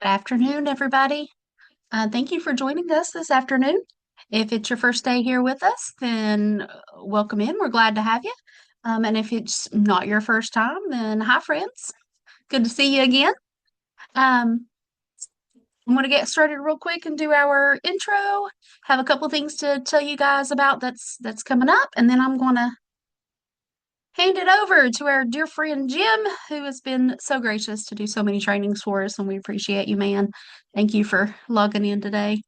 Good afternoon, everybody. Thank you for joining us this afternoon. If it's your first day here with us, then welcome in. We're glad to have you. And if it's not your first time, then hi, friends. Good to see you again. Um, I'm going to get started real quick and do our intro. Have a couple things to tell you guys about that's coming up, and then I'm going to hand it over to our dear friend Jim, who has been so gracious to do so many trainings for us, and we appreciate you, man. Thank you for logging in today.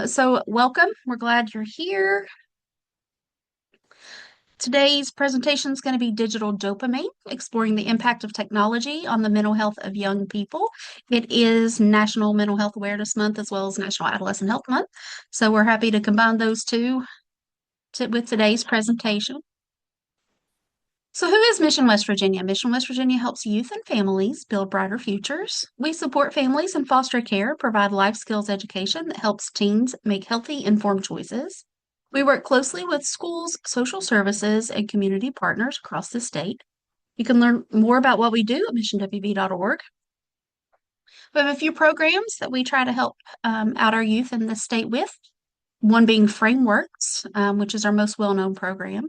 So welcome. We're glad you're here. Today's presentation is going to be digital dopamine, exploring the impact of technology on the mental health of young people. It is National Mental Health Awareness Month as well as National Adolescent Health Month. So we're happy to combine those two with today's presentation. So who is Mission West Virginia? Mission West Virginia helps youth and families build brighter futures. We support families in foster care, provide life skills education that helps teens make healthy, informed choices. We work closely with schools, social services, and community partners across the state. You can learn more about what we do at missionwv.org. We have a few programs that we try to help out our youth in the state with, one being Frameworks, which is our most well-known program.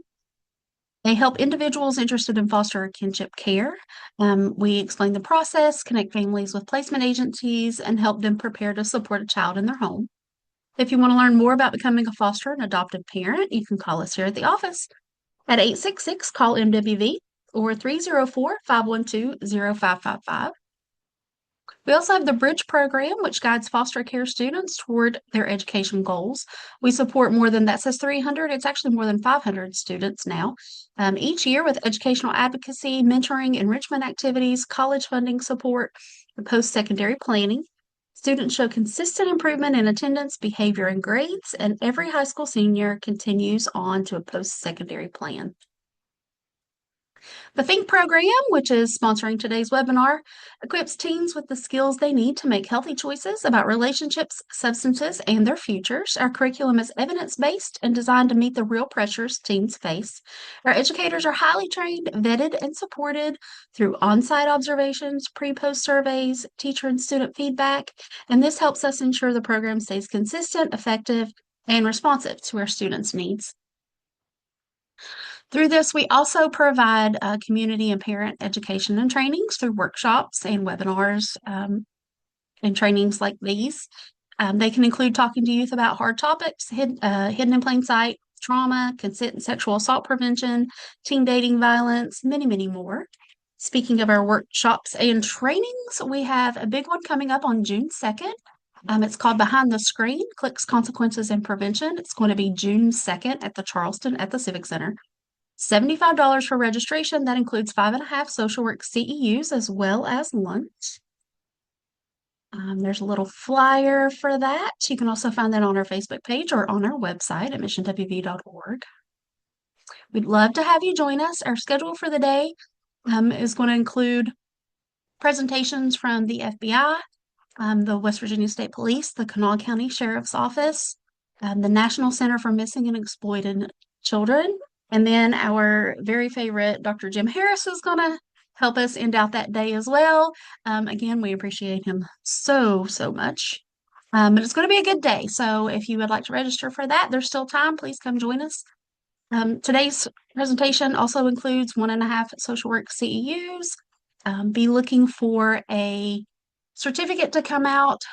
They help individuals interested in foster or kinship care. We explain the process, connect families with placement agencies, and help them prepare to support a child in their home. If you want to learn more about becoming a foster and adoptive parent, you can call us here at the office at 866 call MWV or 304-512-0555. We also have the Bridge program, which guides foster care students toward their education goals. We support more than that says 300. It's actually more than 500 students now each year with educational advocacy, mentoring, enrichment activities, college funding support, and post-secondary planning. Students show consistent improvement in attendance, behavior, and grades, and every high school senior continues on to a post-secondary plan. The Think program, which is sponsoring today's webinar, equips teens with the skills they need to make healthy choices about relationships, substances, and their futures. Our curriculum is evidence-based and designed to meet the real pressures teens face. Our educators are highly trained, vetted, and supported through on-site observations, pre-post surveys, teacher and student feedback, and this helps us ensure the program stays consistent, effective, and responsive to our students' needs. Through this, we also provide community and parent education and trainings through workshops and webinars and trainings like these. They can include talking to youth about hard topics, hidden in plain sight, trauma, consent and sexual assault prevention, teen dating violence, many, many more. Speaking of our workshops and trainings, we have a big one coming up on June 2nd. It's called Behind the Screen, Clicks, Consequences, and Prevention. It's going to be June 2nd at the Charleston at the Civic Center. $75 for registration. That includes 5.5 social work CEUs as well as lunch. There's a little flyer for that. You can also find that on our Facebook page or on our website at missionwv.org. We'd love to have you join us. Our schedule for the day is going to include presentations from the FBI, the West Virginia State Police, the Kanawha County Sheriff's Office, the National Center for Missing and Exploited Children, and then our very favorite Dr. Jim Harris is going to help us end out that day as well. Again, we appreciate him so, so much. But it's going to be a good day. So if you would like to register for that, there's still time. Please come join us. Today's presentation also includes 1.5 social work CEUs. Be looking for a certificate to come out.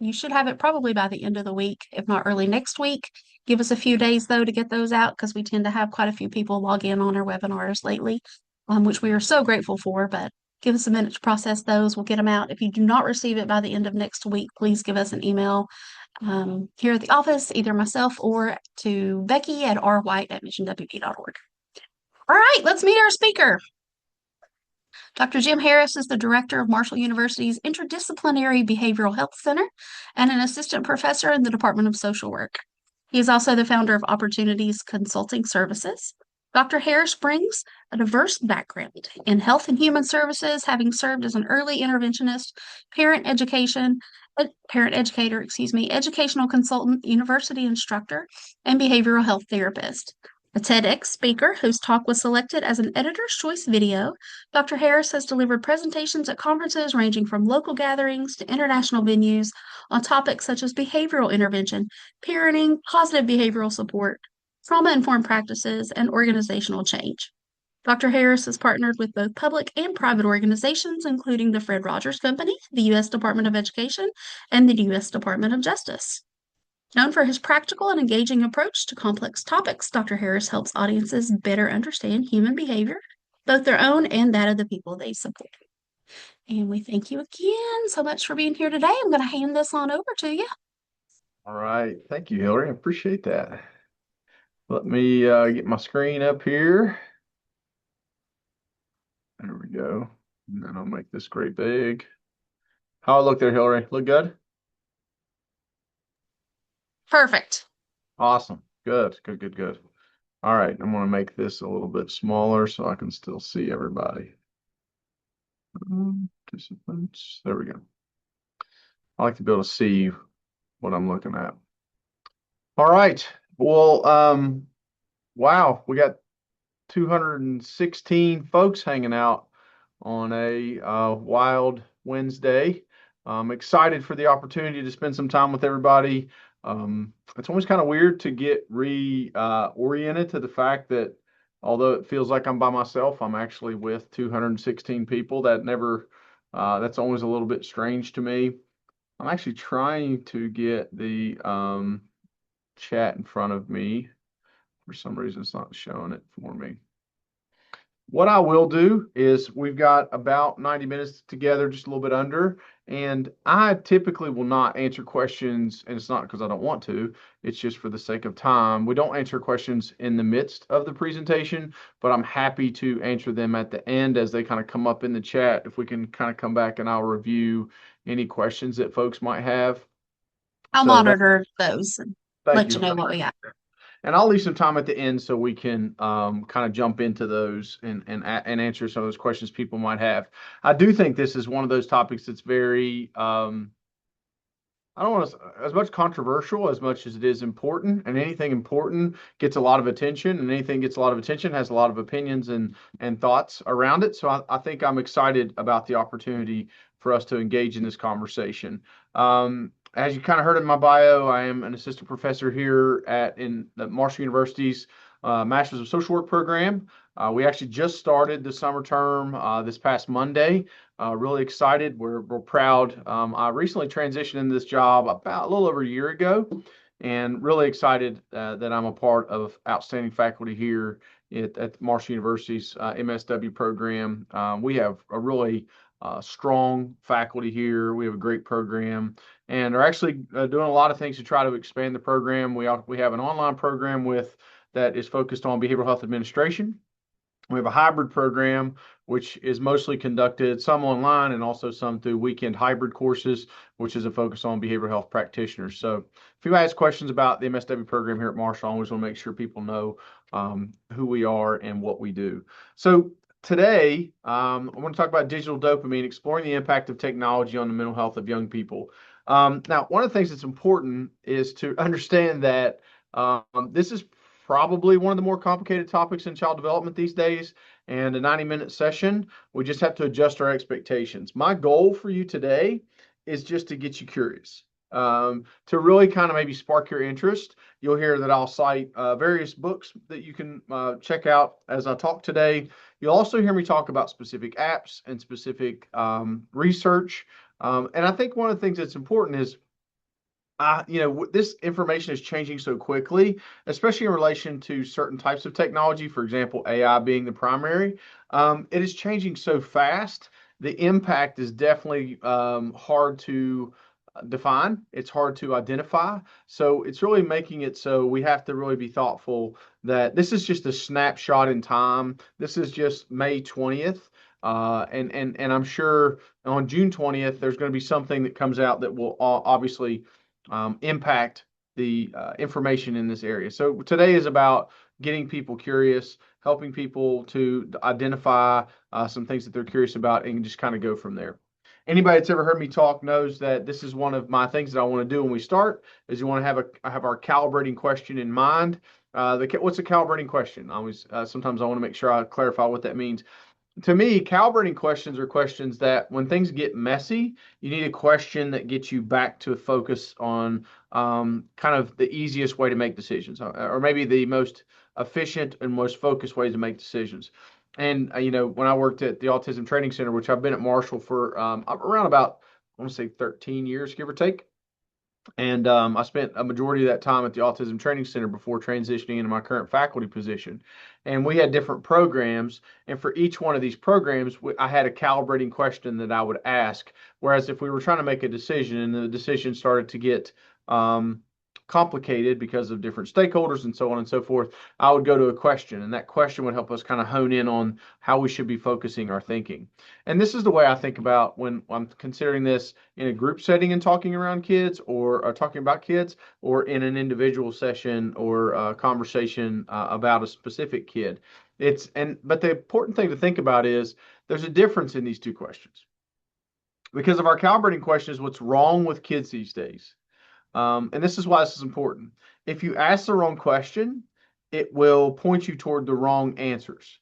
You should have it probably by the end of the week, if not early next week. Give us a few days, though, to get those out because we tend to have quite a few people log in on our webinars lately, which we are so grateful for, but give us a minute to process those. We'll get them out. If you do not receive it by the end of next week, please give us an email here at the office, either myself or to Becky at rwhite@missionwv.org. All right, let's meet our speaker. Dr. Jim Harris is the director of Marshall University's Interdisciplinary Behavioral Health Center and an assistant professor in the Department of Social Work. He is also the founder of Opportunities Consulting Services. Dr. Harris brings a diverse background in health and human services, having served as an early interventionist, parent educator, educational consultant, university instructor, and behavioral health therapist. A TEDx speaker whose talk was selected as an editor's choice video, Dr. Harris has delivered presentations at conferences ranging from local gatherings to international venues on topics such as behavioral intervention, parenting, positive behavioral support, trauma informed practices, and organizational change. Dr. Harris has partnered with both public and private organizations, including the Fred Rogers Company, the U.S. Department of Education, and the U.S. Department of Justice. Known for his practical and engaging approach to complex topics, Dr. Harris helps audiences better understand human behavior, both their own and that of the people they support. And we thank you again so much for being here today. I'm going to hand this on over to you. All right. Thank you, Hillary. I appreciate that. Let me get my screen up here. There we go. And then I'll make this great big. How I look there, Hillary? Look good? Perfect. Awesome. Good, good, good, good. All right. I'm going to make this a little bit smaller so I can still see everybody. Participants. There we go. I like to be able to see what I'm looking at. All right. Well, wow, we got 216 folks hanging out on a wild Wednesday. I'm excited for the opportunity to spend some time with everybody. It's always kind of weird to get oriented to the fact that although it feels like I'm by myself, I'm actually with 216 people. That's always a little bit strange to me. I'm actually trying to get the chat in front of me. For some reason, it's not showing it for me. What I will do is we've got about 90 minutes together, just a little bit under, and I typically will not answer questions, and it's not because I don't want to, it's just for the sake of time. We don't answer questions in the midst of the presentation, but I'm happy to answer them at the end as they kind of come up in the chat. If we can kind of come back and I'll review any questions that folks might have. I'll So that, monitor those and thank let you. you know what we got. And I'll leave some time at the end so we can kind of jump into those and answer some of those questions people might have. I do think this is one of those topics that's very I don't want to as much controversial as much as it is important, and anything important gets a lot of attention, and anything gets a lot of attention has a lot of opinions and thoughts around it. So I think I'm excited about the opportunity for us to engage in this conversation. As you kind of heard in my bio, I am an assistant professor here in the Marshall University's Masters of Social Work program. We actually just started the summer term this past Monday. Really excited. We're proud. I recently transitioned into this job about a little over a year ago, and really excited that I'm a part of outstanding faculty here at Marshall University's MSW program. We have a really strong faculty here. We have a great program, and are actually doing a lot of things to try to expand the program. We have an online program that is focused on behavioral health administration. We have a hybrid program, which is mostly conducted some online and also some through weekend hybrid courses, which is a focus on behavioral health practitioners. So if you ask questions about the MSW program here at Marshall, I always want to make sure people know who we are and what we do. So today, I want to talk about digital dopamine, exploring the impact of technology on the mental health of young people. Now, one of the things that's important is to understand that this is probably one of the more complicated topics in child development these days. And a 90-minute session, we just have to adjust our expectations. My goal for you today is just to get you curious, to really kind of maybe spark your interest. You'll hear that I'll cite various books that you can check out as I talk today. You'll also hear me talk about specific apps and specific research. And I think one of the things that's important is this information is changing so quickly, especially in relation to certain types of technology, for example, AI being the primary. It is changing so fast. The impact is definitely hard to define. It's hard to identify. So it's really making it so we have to really be thoughtful that this is just a snapshot in time. This is just May 20th. And I'm sure on June 20th, there's going to be something that comes out that will obviously impact the information in this area. So today is about getting people curious, helping people to identify some things that they're curious about, and just kind of go from there. Anybody that's ever heard me talk knows that this is one of my things that I want to do when we start, is you want to have our calibrating question in mind. What's a calibrating question? I always sometimes I want to make sure I clarify what that means. To me, calibrating questions are questions that when things get messy, you need a question that gets you back to a focus on kind of the easiest way to make decisions, or maybe the most efficient and most focused way to make decisions. And when I worked at the Autism Training Center, which I've been at Marshall for around about, I want to say 13 years, give or take. And I spent a majority of that time at the Autism Training Center before transitioning into my current faculty position. And we had different programs. And for each one of these programs, I had a calibrating question that I would ask. Whereas if we were trying to make a decision and the decision started to get um, complicated because of different stakeholders and so on and so forth, I would go to a question. And that question would help us kind of hone in on how we should be focusing our thinking. And this is the way I think about when I'm considering this in a group setting and talking around kids or talking about kids, or in an individual session or a conversation about a specific kid. But the important thing to think about is there's a difference in these two questions. Because of our calibrating question is what's wrong with kids these days. And this is why this is important. If you ask the wrong question, it will point you toward the wrong answers.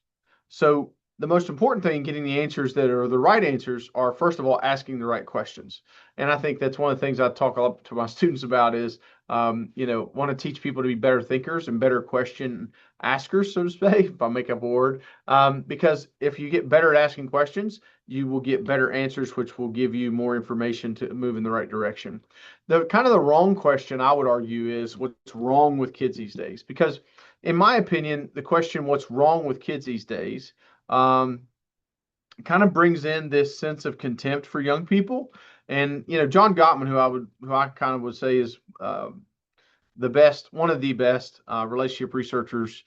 So the most important thing in getting the answers that are the right answers are, first of all, asking the right questions. And I think that's one of the things I talk a lot to my students about is, want to teach people to be better thinkers and better question askers, so to say, if I make up a word. Because if you get better at asking questions, you will get better answers, which will give you more information to move in the right direction. The wrong question, I would argue, is what's wrong with kids these days? Because in my opinion, the question, what's wrong with kids these days, um, kind of brings in this sense of contempt for young people. And John Gottman, who I kind of would say is one of the best relationship researchers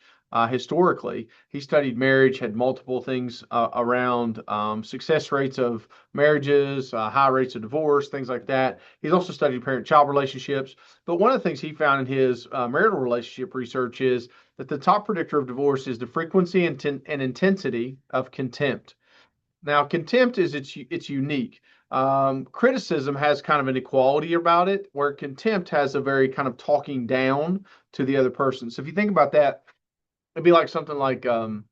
historically. He studied marriage, had multiple things around success rates of marriages, high rates of divorce, things like that. He's also studied parent-child relationships. But one of the things he found in his marital relationship research is that the top predictor of divorce is the frequency and intensity of contempt. Now, contempt it's unique. Criticism has kind of an equality about it, where contempt has a very kind of talking down to the other person. So if you think about that, it'd be like something like, so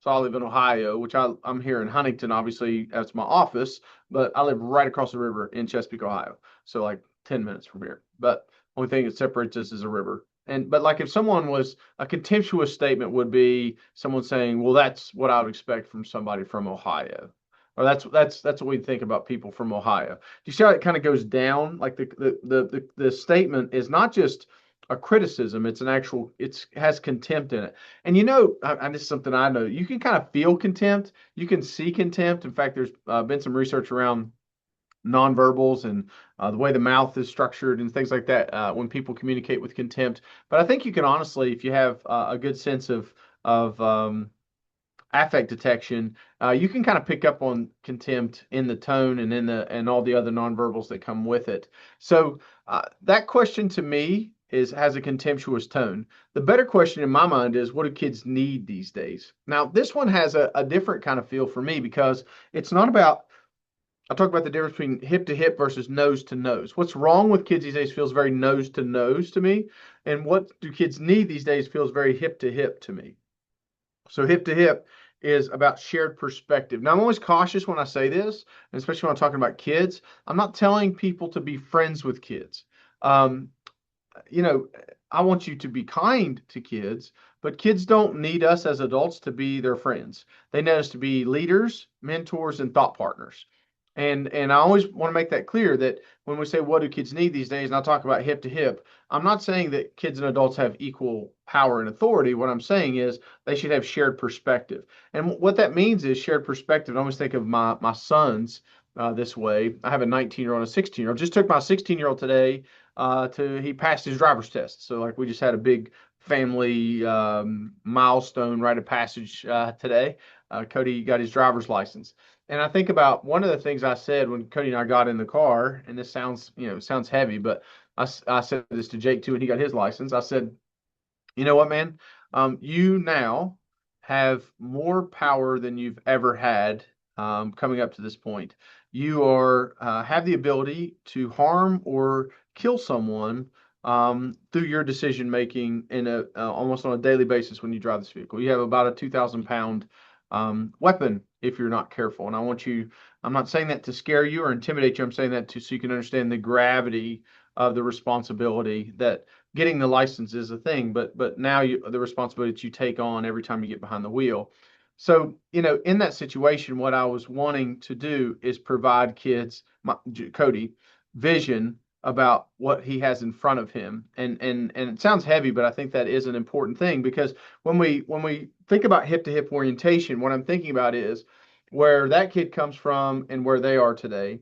I live in Ohio, which I'm here in Huntington, obviously, that's my office, but I live right across the river in Chesapeake, Ohio. So like 10 minutes from here. But only thing that separates us is a river. But like if someone was a contemptuous statement would be someone saying, well, that's what I would expect from somebody from Ohio. Or that's what we think about people from Ohio. Do you see how it kind of goes down? Like the statement is not just a criticism, it's an actual, it has contempt in it. And this is something I know. You can kind of feel contempt. You can see contempt. In fact, there's been some research around nonverbals and the way the mouth is structured and things like that when people communicate with contempt. But I think you can honestly, if you have a good sense of affect detection, you can kind of pick up on contempt in the tone and and all the other nonverbals that come with it. So that question to me has a contemptuous tone. The better question in my mind is, what do kids need these days? Now, this one has a different kind of feel for me because it's not about. I talk about the difference between hip to hip versus nose to nose. What's wrong with kids these days feels very nose to nose to me, and what do kids need these days feels very hip to hip to me. So hip to hip is about shared perspective. Now, I'm always cautious when I say this, and especially when I'm talking about kids. I'm not telling people to be friends with kids. Um, you know, I want you to be kind to kids, but kids don't need us as adults to be their friends. They need us to be leaders, mentors, and thought partners. And I always want to make that clear that when we say what do kids need these days, and I talk about hip to hip, I'm not saying that kids and adults have equal power and authority. What I'm saying is they should have shared perspective. And what that means is shared perspective. I always think of my sons this way. I have a 19-year-old and a 16-year-old. Just took my 16-year-old today he passed his driver's test. So like we just had a big family milestone rite of passage today. Cody got his driver's license. And I think about one of the things I said when Cody and I got in the car, and this sounds heavy, but I said this to Jake too, and he got his license. I said, you know what, man? You now have more power than you've ever had coming up to this point. You have the ability to harm or kill someone through your decision making in a almost on a daily basis when you drive this vehicle. You have about a 2,000 pound weapon if you're not careful. And I'm not saying that to scare you or intimidate you. I'm saying that so you can understand the gravity of the responsibility that getting the license is a thing, but now the responsibility that you take on every time you get behind the wheel. So, in that situation, what I was wanting to do is provide Cody, vision about what he has in front of him. And it sounds heavy, but I think that is an important thing because when we think about hip to hip orientation, what I'm thinking about is where that kid comes from and where they are today,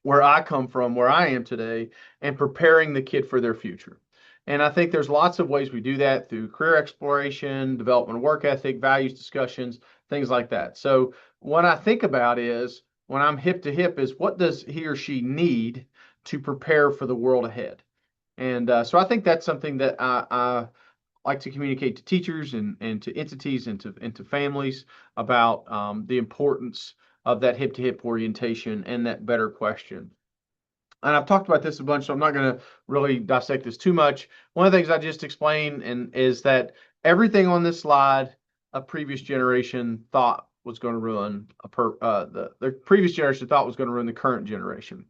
where I come from, where I am today, and preparing the kid for their future. And I think there's lots of ways we do that through career exploration, development work ethic, values discussions, things like that. So what I think about is when I'm hip to hip is what does he or she need to prepare for the world ahead? And so I think that's something that I like to communicate to teachers and to entities and to families about the importance of that hip to hip orientation and that better question. And I've talked about this a bunch, so I'm not going to really dissect this too much. One of the things I just explained is that everything on this slide, a previous generation thought was going to ruin the previous generation thought was going to ruin the current generation.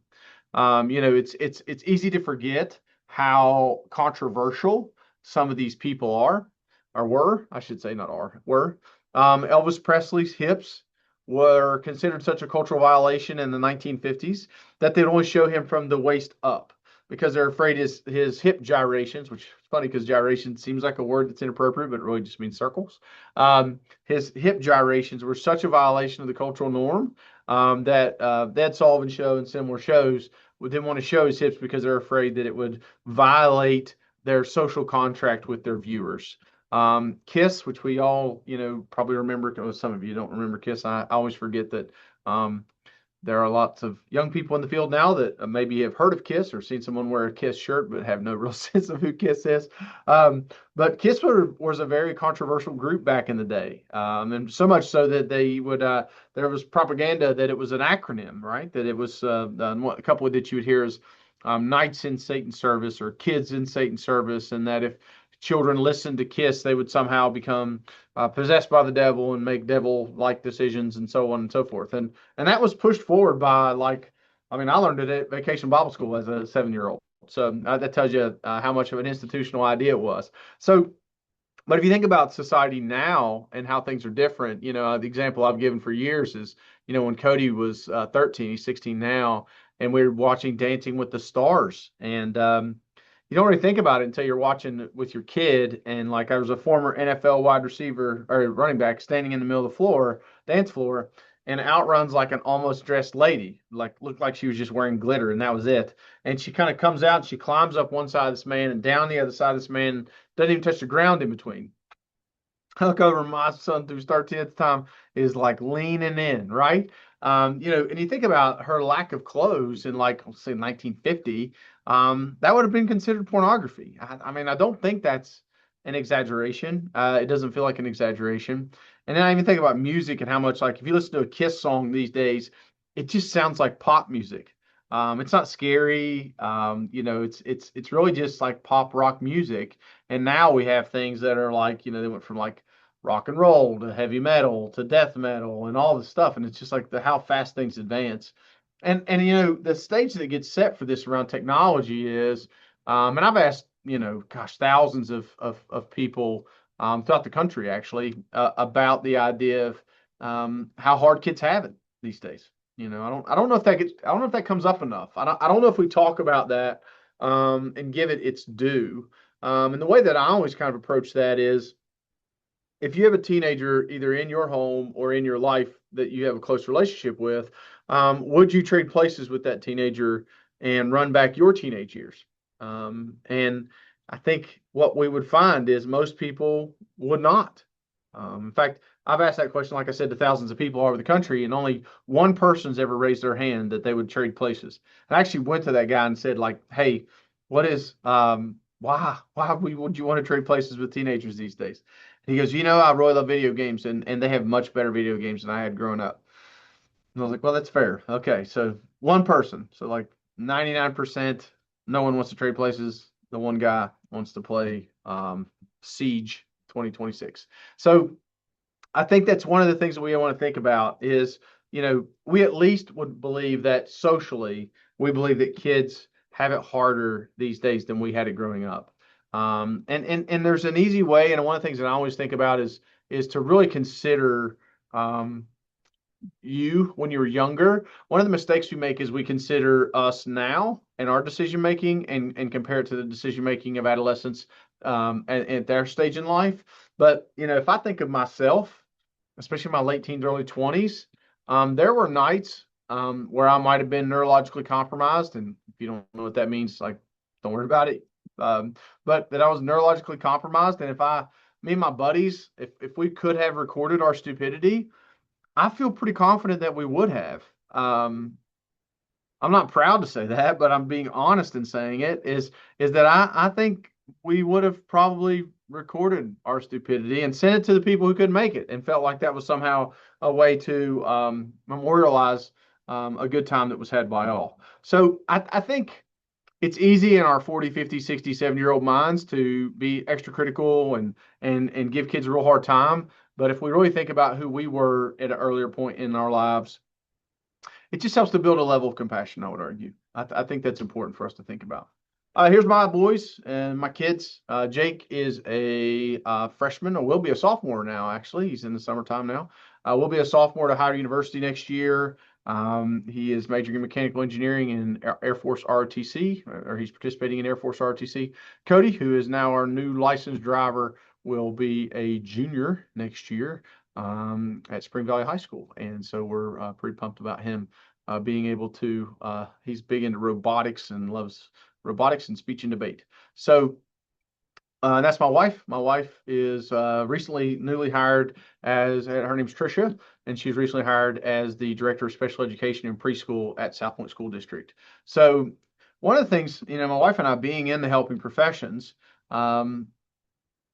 It's easy to forget how controversial some of these people are, or were, I should say, not are, were. Elvis Presley's hips were considered such a cultural violation in the 1950s that they'd only show him from the waist up because they're afraid his hip gyrations, which is funny because gyration seems like a word that's inappropriate, but it really just means circles. His hip gyrations were such a violation of the cultural norm that Ed Sullivan Show and similar shows didn't want to show his hips because they're afraid that it would violate their social contract with their viewers. Kiss, which we all, probably remember. Some of you don't remember Kiss. I always forget that there are lots of young people in the field now that maybe have heard of Kiss or seen someone wear a Kiss shirt, but have no real sense of who Kiss is. But Kiss was a very controversial group back in the day, and so much so that they would there was propaganda that it was an acronym, right? That it was a couple of that you would hear is Knights in Satan's Service or Kids in Satan's Service, and that if children listened to Kiss, they would somehow become possessed by the devil and make devil-like decisions and so on and so forth. And that was pushed forward by I learned it at Vacation Bible School as a 7-year-old. So that tells you how much of an institutional idea it was. So, but if you think about society now and how things are different, the example I've given for years is, when Cody was 13, he's 16 now, and we were watching Dancing with the Stars. And you don't really think about it until you're watching with your kid. And like I was a former NFL wide receiver or running back standing in the middle of the dance floor, and outruns like an almost dressed lady, like looked like she was just wearing glitter, and that was it. And she kind of comes out and she climbs up one side of this man and down the other side of this man, doesn't even touch the ground in between. I look over, my son, who's 13 at the time, is like leaning in, right? And you think about her lack of clothes in like, let's say 1950, that would have been considered pornography. I don't think that's an exaggeration. It doesn't feel like an exaggeration. And then I even think about music and how much, like, if you listen to a Kiss song these days, it just sounds like pop music. It's not scary. It's really just like pop rock music. And now we have things that are like, they went from like rock and roll to heavy metal to death metal and all this stuff. And it's just like how fast things advance. And the stage that gets set for this around technology is, and I've asked, thousands of people throughout the country actually about the idea of how hard kids have it these days. I don't know if I don't know if that comes up enough. I don't know if we talk about that and give it its due. And the way that I always kind of approach that is if you have a teenager either in your home or in your life that you have a close relationship with, would you trade places with that teenager and run back your teenage years? And I think what we would find is most people would not. In fact, I've asked that question, like I said, to thousands of people all over the country, and only one person's ever raised their hand that they would trade places. I actually went to that guy and said, like, hey, what is why would you want to trade places with teenagers these days? And he goes, I really love video games, and they have much better video games than I had growing up. And I was like, well, that's fair. Okay, so one person, so like 99%, no one wants to trade places. The one guy wants to play Siege 2026. So I think that's one of the things that we want to think about is, we at least would believe that socially, we believe that kids have it harder these days than we had it growing up. And there's an easy way, and one of the things that I always think about is to really consider you when you were younger. One of the mistakes we make is we consider us now and our decision making and compare it to the decision making of adolescents at their stage in life. But if I think of myself, especially my late teens, early 20s, there were nights where I might have been neurologically compromised. And if you don't know what that means, like, don't worry about it. But that I was neurologically compromised. And me and my buddies, if we could have recorded our stupidity, I feel pretty confident that we would have. I'm not proud to say that, but I'm being honest in saying it, is that I think we would have probably recorded our stupidity and sent it to the people who couldn't make it and felt like that was somehow a way to memorialize a good time that was had by all. So I think it's easy in our 40, 50, 60, 70-year-old minds to be extra critical and give kids a real hard time. But if we really think about who we were at an earlier point in our lives, it just helps to build a level of compassion, I would argue. I think that's important for us to think about. Here's my boys and my kids. Jake is a freshman, or will be a sophomore now, actually. He's in the summertime now. Will be a sophomore at Howard University next year. He is majoring in mechanical engineering in Air Force ROTC, or he's participating in Air Force ROTC. Cody, who is now our new licensed driver, will be a junior next year at Spring Valley High School. And so we're pretty pumped about him being able to, he's big into robotics and loves robotics and speech and debate. So that's my wife. My wife is recently newly hired her name's Tricia, and she's recently hired as the Director of Special Education and Preschool at South Point School District. So one of the things, my wife and I being in the helping professions,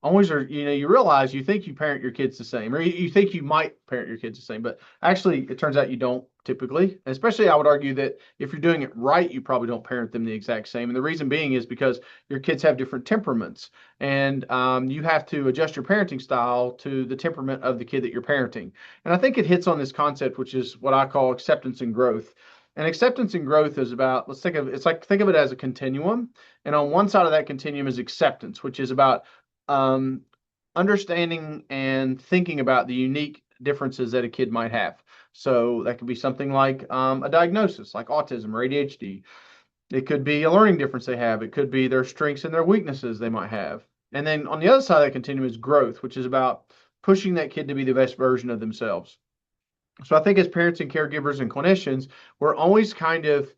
always are, you realize you think you parent your kids the same, or you think you might parent your kids the same, but actually it turns out you don't typically. And especially I would argue that if you're doing it right, you probably don't parent them the exact same. And the reason being is because your kids have different temperaments, and you have to adjust your parenting style to the temperament of the kid that you're parenting. And I think it hits on this concept, which is what I call acceptance and growth. And acceptance and growth is about, think of it as a continuum. And on one side of that continuum is acceptance, which is about understanding and thinking about the unique differences that a kid might have. So that could be something like a diagnosis, like autism or ADHD. It could be a learning difference they have. It could be their strengths and their weaknesses they might have. And then on the other side of that continuum is growth, which is about pushing that kid to be the best version of themselves. So I think as parents and caregivers and clinicians, we're always kind of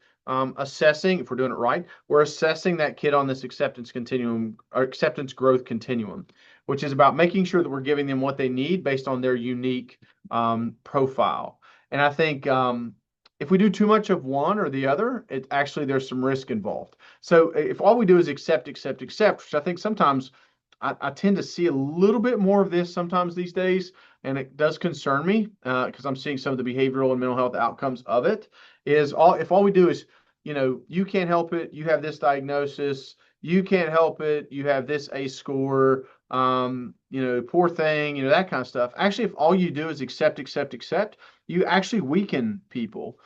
assessing, if we're doing it right, we're assessing that kid on this acceptance continuum or acceptance growth continuum, which is about making sure that we're giving them what they need based on their unique profile. And I think if we do too much of one or the other, there's some risk involved. So if all we do is accept, which I think sometimes I tend to see a little bit more of this sometimes these days, and it does concern me because I'm seeing some of the behavioral and mental health outcomes of it. If all we do is, you can't help it, you have this diagnosis, you can't help it, you have this ACE score, poor thing, that kind of stuff. Actually, if all you do is accept, you actually weaken people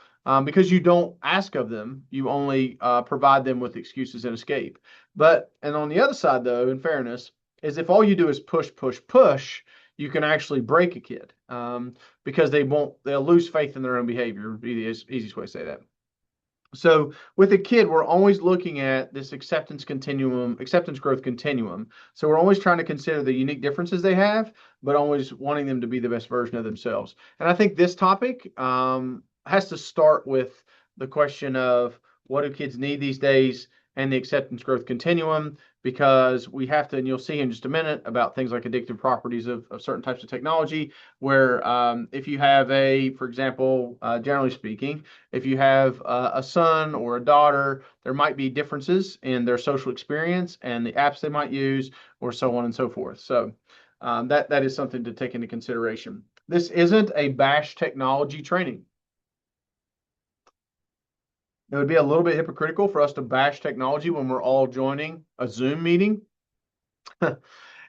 because you don't ask of them. You only provide them with excuses and escape. And on the other side, though, in fairness, is if all you do is push, you can actually break a kid because they'll lose faith in their own behavior, would be the easiest way to say that. So with a kid, we're always looking at this acceptance growth continuum. So we're always trying to consider the unique differences they have, but always wanting them to be the best version of themselves. And I think this topic has to start with the question of what do kids need these days and the acceptance growth continuum, because we have to, and you'll see in just a minute about things like addictive properties of certain types of technology, where if you have for example, generally speaking, if you have a son or a daughter, there might be differences in their social experience and the apps they might use, or so on and so forth. So that is something to take into consideration. This isn't a bash technology training. It would be a little bit hypocritical for us to bash technology when we're all joining a Zoom meeting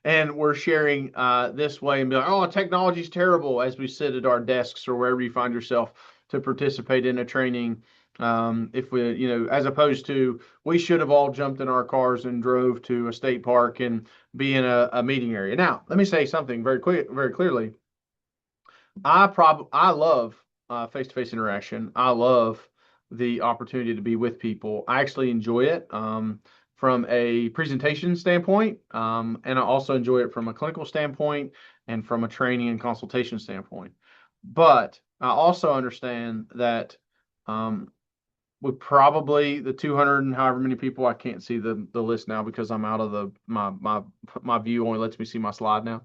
and we're sharing this way and be like, oh, technology's terrible as we sit at our desks or wherever you find yourself to participate in a training. If we, as opposed to we should have all jumped in our cars and drove to a state park and be in a meeting area. Now, let me say something very quick, very clearly. I love face-to-face interaction. I love the opportunity to be with people. I actually enjoy it from a presentation standpoint, and I also enjoy it from a clinical standpoint and from a training and consultation standpoint. But I also understand that we probably the 200 and however many people, I can't see the list now because I'm out of my view only lets me see my slide now.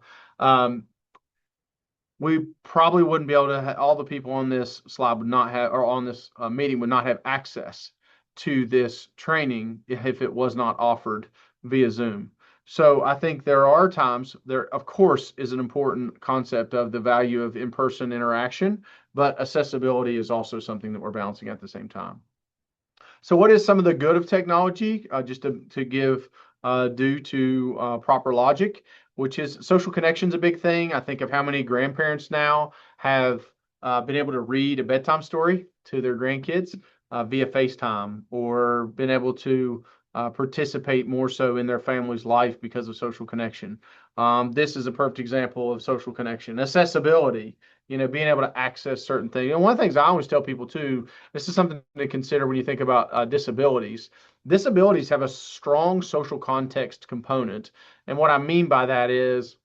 We probably wouldn't be able to all the people on this slide would not have, or on this meeting would not have access to this training if it was not offered via Zoom. So I think there are times there, of course, is an important concept of the value of in-person interaction, but accessibility is also something that we're balancing at the same time. So what is some of the good of technology? Just to give due to proper logic, which is social connection's a big thing. I think of how many grandparents now have been able to read a bedtime story to their grandkids via FaceTime, or been able to participate more so in their family's life because of social connection. This is a perfect example of social connection. Accessibility, being able to access certain things. And one of the things I always tell people too, this is something to consider when you think about disabilities. Disabilities have a strong social context component. And what I mean by that is,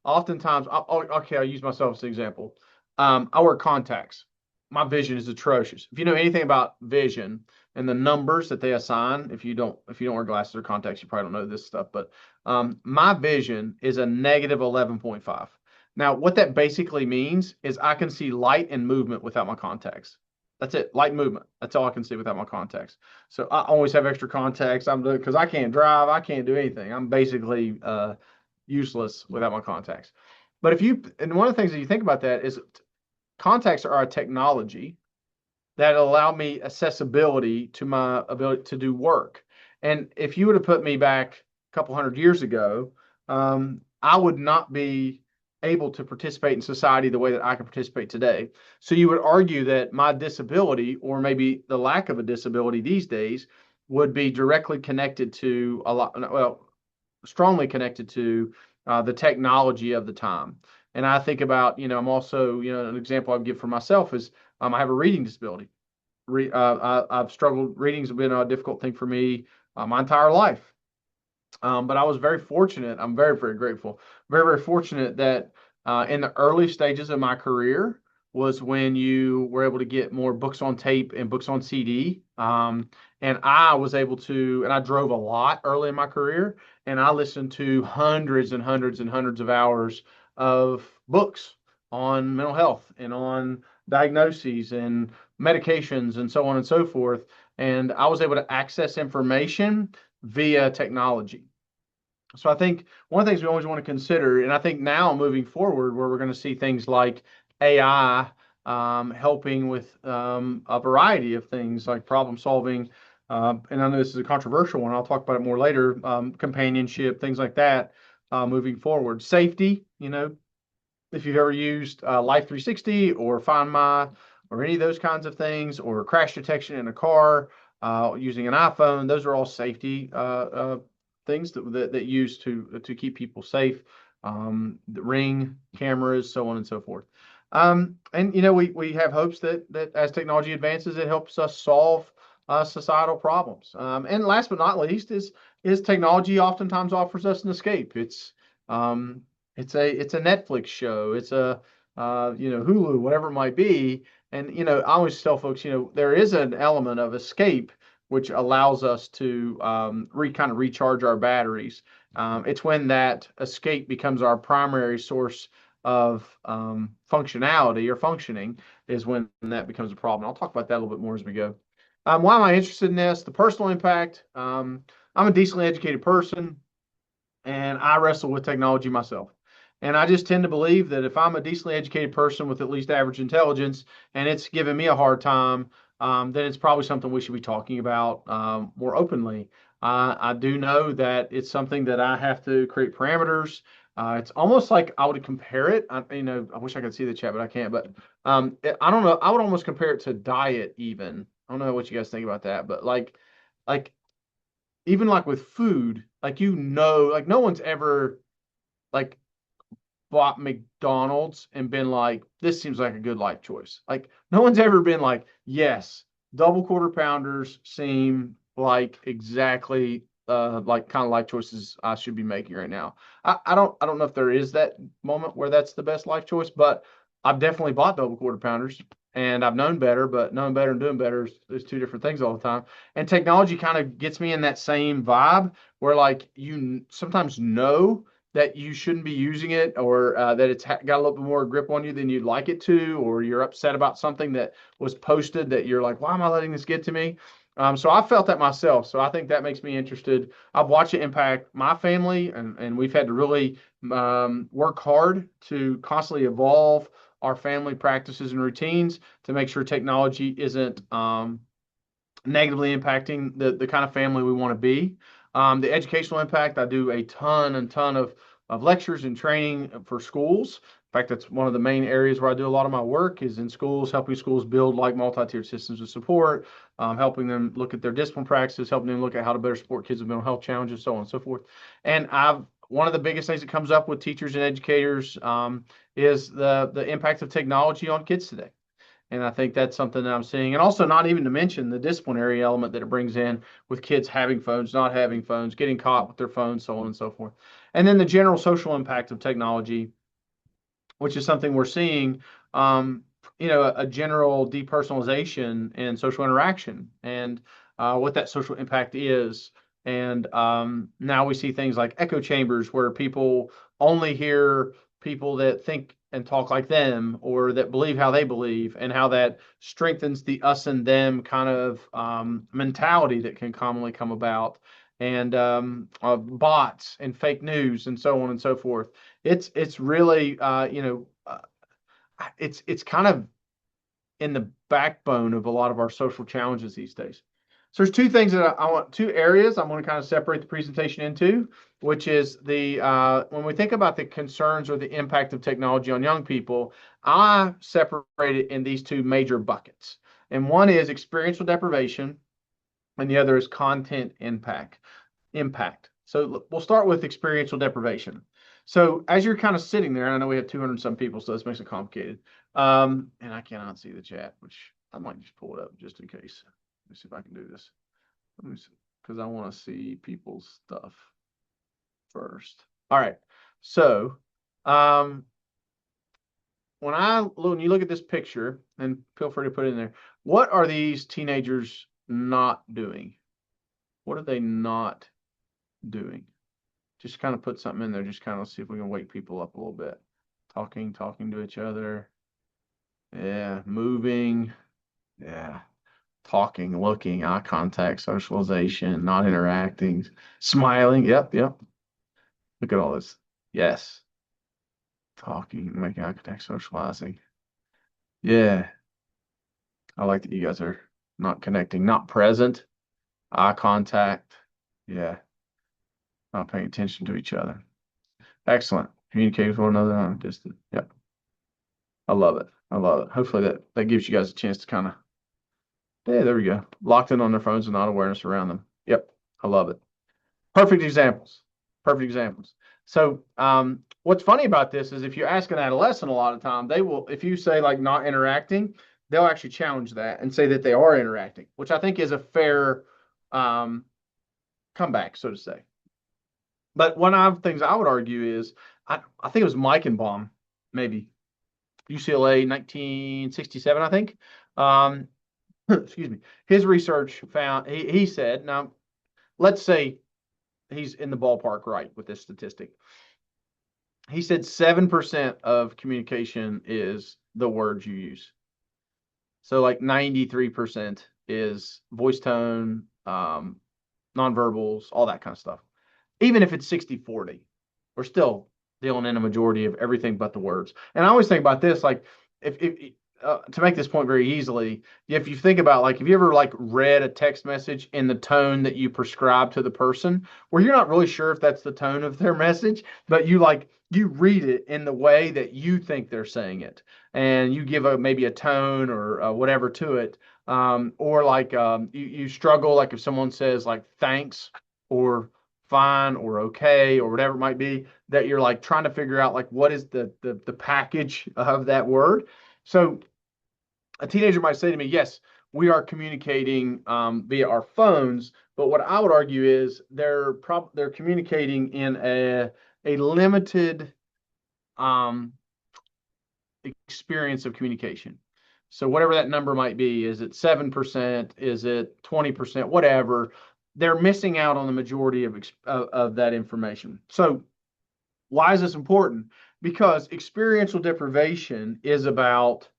oftentimes, okay, I'll use myself as an example. I wear contacts. My vision is atrocious. If you know anything about vision and the numbers that they assign, if you don't wear glasses or contacts, you probably don't know this stuff. But my vision is a negative 11.5. Now, what that basically means is I can see light and movement without my contacts. That's it, light movement. That's all I can see without my contacts. So I always have extra contacts. I'm doing because I can't drive, I can't do anything. I'm basically useless without my contacts. But and one of the things that you think about that is contacts are a technology that allow me accessibility to my ability to do work. And if you would have put me back a couple hundred years ago, I would not be able to participate in society the way that I can participate today. So you would argue that my disability, or maybe the lack of a disability these days, would be directly connected to strongly connected to the technology of the time. And I think about, I'm also, an example I would give for myself is I have a reading disability. I've struggled. Reading's been a difficult thing for me my entire life. But I was very fortunate. I'm very, very grateful. Very, very fortunate that in the early stages of my career was when you were able to get more books on tape and books on CD. And I was able to, and I drove a lot early in my career, and I listened to hundreds and hundreds and hundreds of hours of books on mental health and on diagnoses and medications and so on and so forth. And I was able to access information via technology. So I think one of the things we always want to consider, and I think now moving forward, where we're going to see things like AI helping with a variety of things like problem solving. And I know this is a controversial one. I'll talk about it more later. Companionship, things like that moving forward. Safety, if you've ever used Life 360 or Find My or any of those kinds of things, or crash detection in a car using an iPhone, those are all safety things that use to keep people safe. The Ring cameras, so on and so forth. And we have hopes that as technology advances, it helps us solve societal problems. And last but not least is technology oftentimes offers us an escape. It's a Netflix show. It's a Hulu, whatever it might be. And I always tell folks, there is an element of escape which allows us to kind of recharge our batteries. It's when that escape becomes our primary source of functionality or functioning is when that becomes a problem. I'll talk about that a little bit more as we go. Why am I interested in this? The personal impact. I'm a decently educated person, and I wrestle with technology myself. And I just tend to believe that if I'm a decently educated person with at least average intelligence and it's giving me a hard time, then it's probably something we should be talking about more openly. I do know that it's something that I have to create parameters. It's almost like I would compare it. I wish I could see the chat, but I can't. But I don't know. I would almost compare it to diet, even. I don't know what you guys think about that, but like even like with food, like no one's ever like bought McDonald's and been like, this seems like a good life choice. Like, no one's ever been like, yes, double quarter pounders seem like exactly like kind of life choices I should be making right now. I don't know if there is that moment where that's the best life choice, but I've definitely bought double quarter pounders and I've known better, but knowing better and doing better is two different things all the time. And technology kind of gets me in that same vibe where like you sometimes know that you shouldn't be using it, or that it's got a little bit more grip on you than you'd like it to, or you're upset about something that was posted that you're like, why am I letting this get to me? So I felt that myself. So I think that makes me interested. I've watched it impact my family, and we've had to really work hard to constantly evolve our family practices and routines to make sure technology isn't negatively impacting the kind of family we want to be. The educational impact, I do a ton and ton of lectures and training for schools. In fact, that's one of the main areas where I do a lot of my work is in schools, helping schools build like multi-tiered systems of support, helping them look at their discipline practices, helping them look at how to better support kids with mental health challenges, so on and so forth. And one of the biggest things that comes up with teachers and educators is the impact of technology on kids today. And I think that's something that I'm seeing. And also, not even to mention the disciplinary element that it brings in with kids having phones, not having phones, getting caught with their phones, so on and so forth. And then the general social impact of technology, which is something we're seeing, um, a general depersonalization in social interaction and what that social impact is. And now we see things like echo chambers where people only hear people that think and talk like them or that believe how they believe, and how that strengthens the us and them kind of mentality that can commonly come about, and bots and fake news and so on and so forth. It's really it's kind of in the backbone of a lot of our social challenges these days. So there's two things that I want, two areas I'm going to kind of separate the presentation into, which is the when we think about the concerns or the impact of technology on young people, I separate it in these two major buckets. And one is experiential deprivation, and the other is content impact. So we'll start with experiential deprivation. So as you're kind of sitting there, and I know we have 200 some people, so this makes it complicated. And I cannot see the chat, which I might just pull it up just in case. Let me see if I can do this. Let me see, because I want to see people's stuff first. All right. So when you look at this picture, and feel free to put it in there, what are these teenagers not doing? What are they not doing? Just kind of put something in there. Just kind of see if we can wake people up a little bit. Talking to each other. Yeah, moving. Yeah, talking, looking, eye contact, socialization, not interacting, smiling. Yep, yep. Look at all this. Yes, talking, making eye contact, socializing. Yeah, I like that you guys are not connecting, not present, eye contact. Yeah, not paying attention to each other. Excellent. Communicate with one another on a distance. Yep. I love it. I love it. Hopefully that gives you guys a chance to kind of, yeah, there we go. Locked in on their phones and not awareness around them. Yep. I love it. Perfect examples. Perfect examples. So what's funny about this is if you ask an adolescent a lot of time, they will, if you say like not interacting, they'll actually challenge that and say that they are interacting, which I think is a fair comeback, so to say. But one of the things I would argue is I think it was Meichenbaum, maybe UCLA 1967, I think. Excuse me. His research found, he said, now let's say he's in the ballpark right with this statistic. He said 7% of communication is the words you use. So like 93% is voice tone, nonverbals, all that kind of stuff. Even if it's 60-40, we're still dealing in a majority of everything but the words. And I always think about this, like if to make this point very easily, if you think about like, have you ever like read a text message in the tone that you prescribe to the person, where you're not really sure if that's the tone of their message, but you read it in the way that you think they're saying it, and you give a maybe a tone or whatever to it, or like you struggle like if someone says like thanks or fine or okay or whatever it might be, that you're like trying to figure out like what is the package of that word. So a teenager might say to me, yes, we are communicating via our phones, but what I would argue is they're communicating in a limited um, experience of communication. So whatever that number might be, is it 7%? Is it 20%? Whatever, they're missing out on the majority of that information. So why is this important? Because experiential deprivation is about,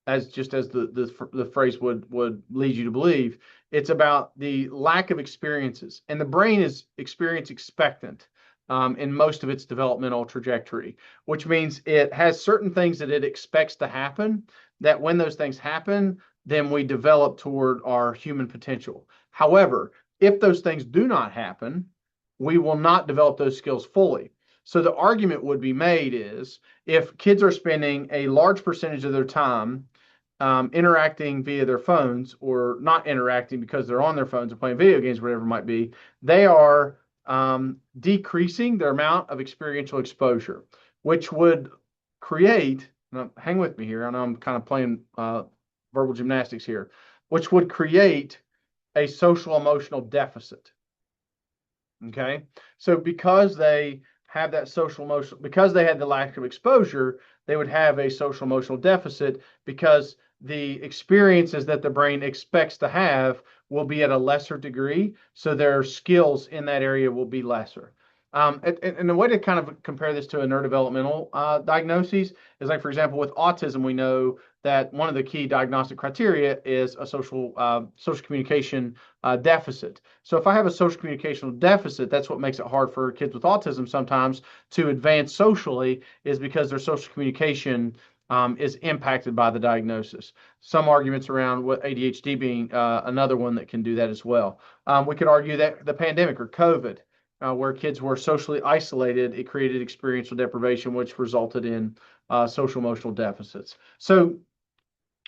as just as the phrase would lead you to believe, it's about the lack of experiences, and the brain is experience expectant in most of its developmental trajectory, which means it has certain things that it expects to happen. That when those things happen, then we develop toward our human potential. However, if those things do not happen, we will not develop those skills fully. So the argument would be made is if kids are spending a large percentage of their time interacting via their phones or not interacting because they're on their phones or playing video games, whatever it might be, they are decreasing their amount of experiential exposure, which would create, hang with me here, I know I'm kind of playing verbal gymnastics here, which would create a social emotional deficit. Okay. So because they have that social emotional, because they had the lack of exposure, they would have a social emotional deficit because the experiences that the brain expects to have will be at a lesser degree. So their skills in that area will be lesser. And the way to kind of compare this to a neurodevelopmental diagnosis is like, for example, with autism, we know that one of the key diagnostic criteria is a social communication deficit. So if I have a social communicational deficit, that's what makes it hard for kids with autism sometimes to advance socially, is because their social communication is impacted by the diagnosis. Some arguments around what ADHD being another one that can do that as well. We could argue that the pandemic or COVID, where kids were socially isolated, it created experiential deprivation, which resulted in social emotional deficits. So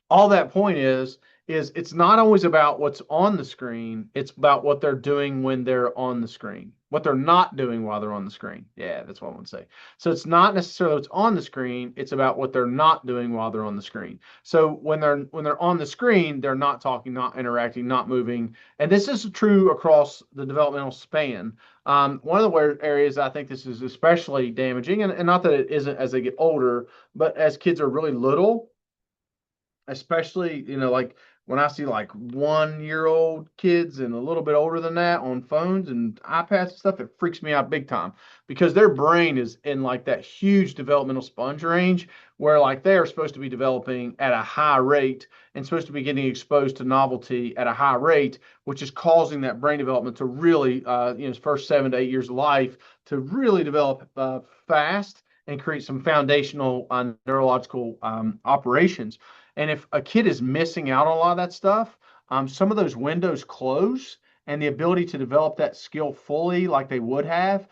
all that point is it's not always about what's on the screen, it's about what they're doing when they're on the screen, what they're not doing while they're on the screen. Yeah, that's what I want to say. So it's not necessarily what's on the screen, it's about what they're not doing while they're on the screen. So when they're on the screen, they're not talking, not interacting, not moving. And this is true across the developmental span. One of the areas I think this is especially damaging, and not that it isn't as they get older, but as kids are really little, especially, like when I see like 1 year old kids and a little bit older than that on phones and iPads and stuff, it freaks me out big time because their brain is in like that huge developmental sponge range where like they are supposed to be developing at a high rate and supposed to be getting exposed to novelty at a high rate, which is causing that brain development to really, first 7 to 8 years of life to really develop fast and create some foundational neurological operations. And if a kid is missing out on a lot of that stuff, some of those windows close and the ability to develop that skill fully like they would have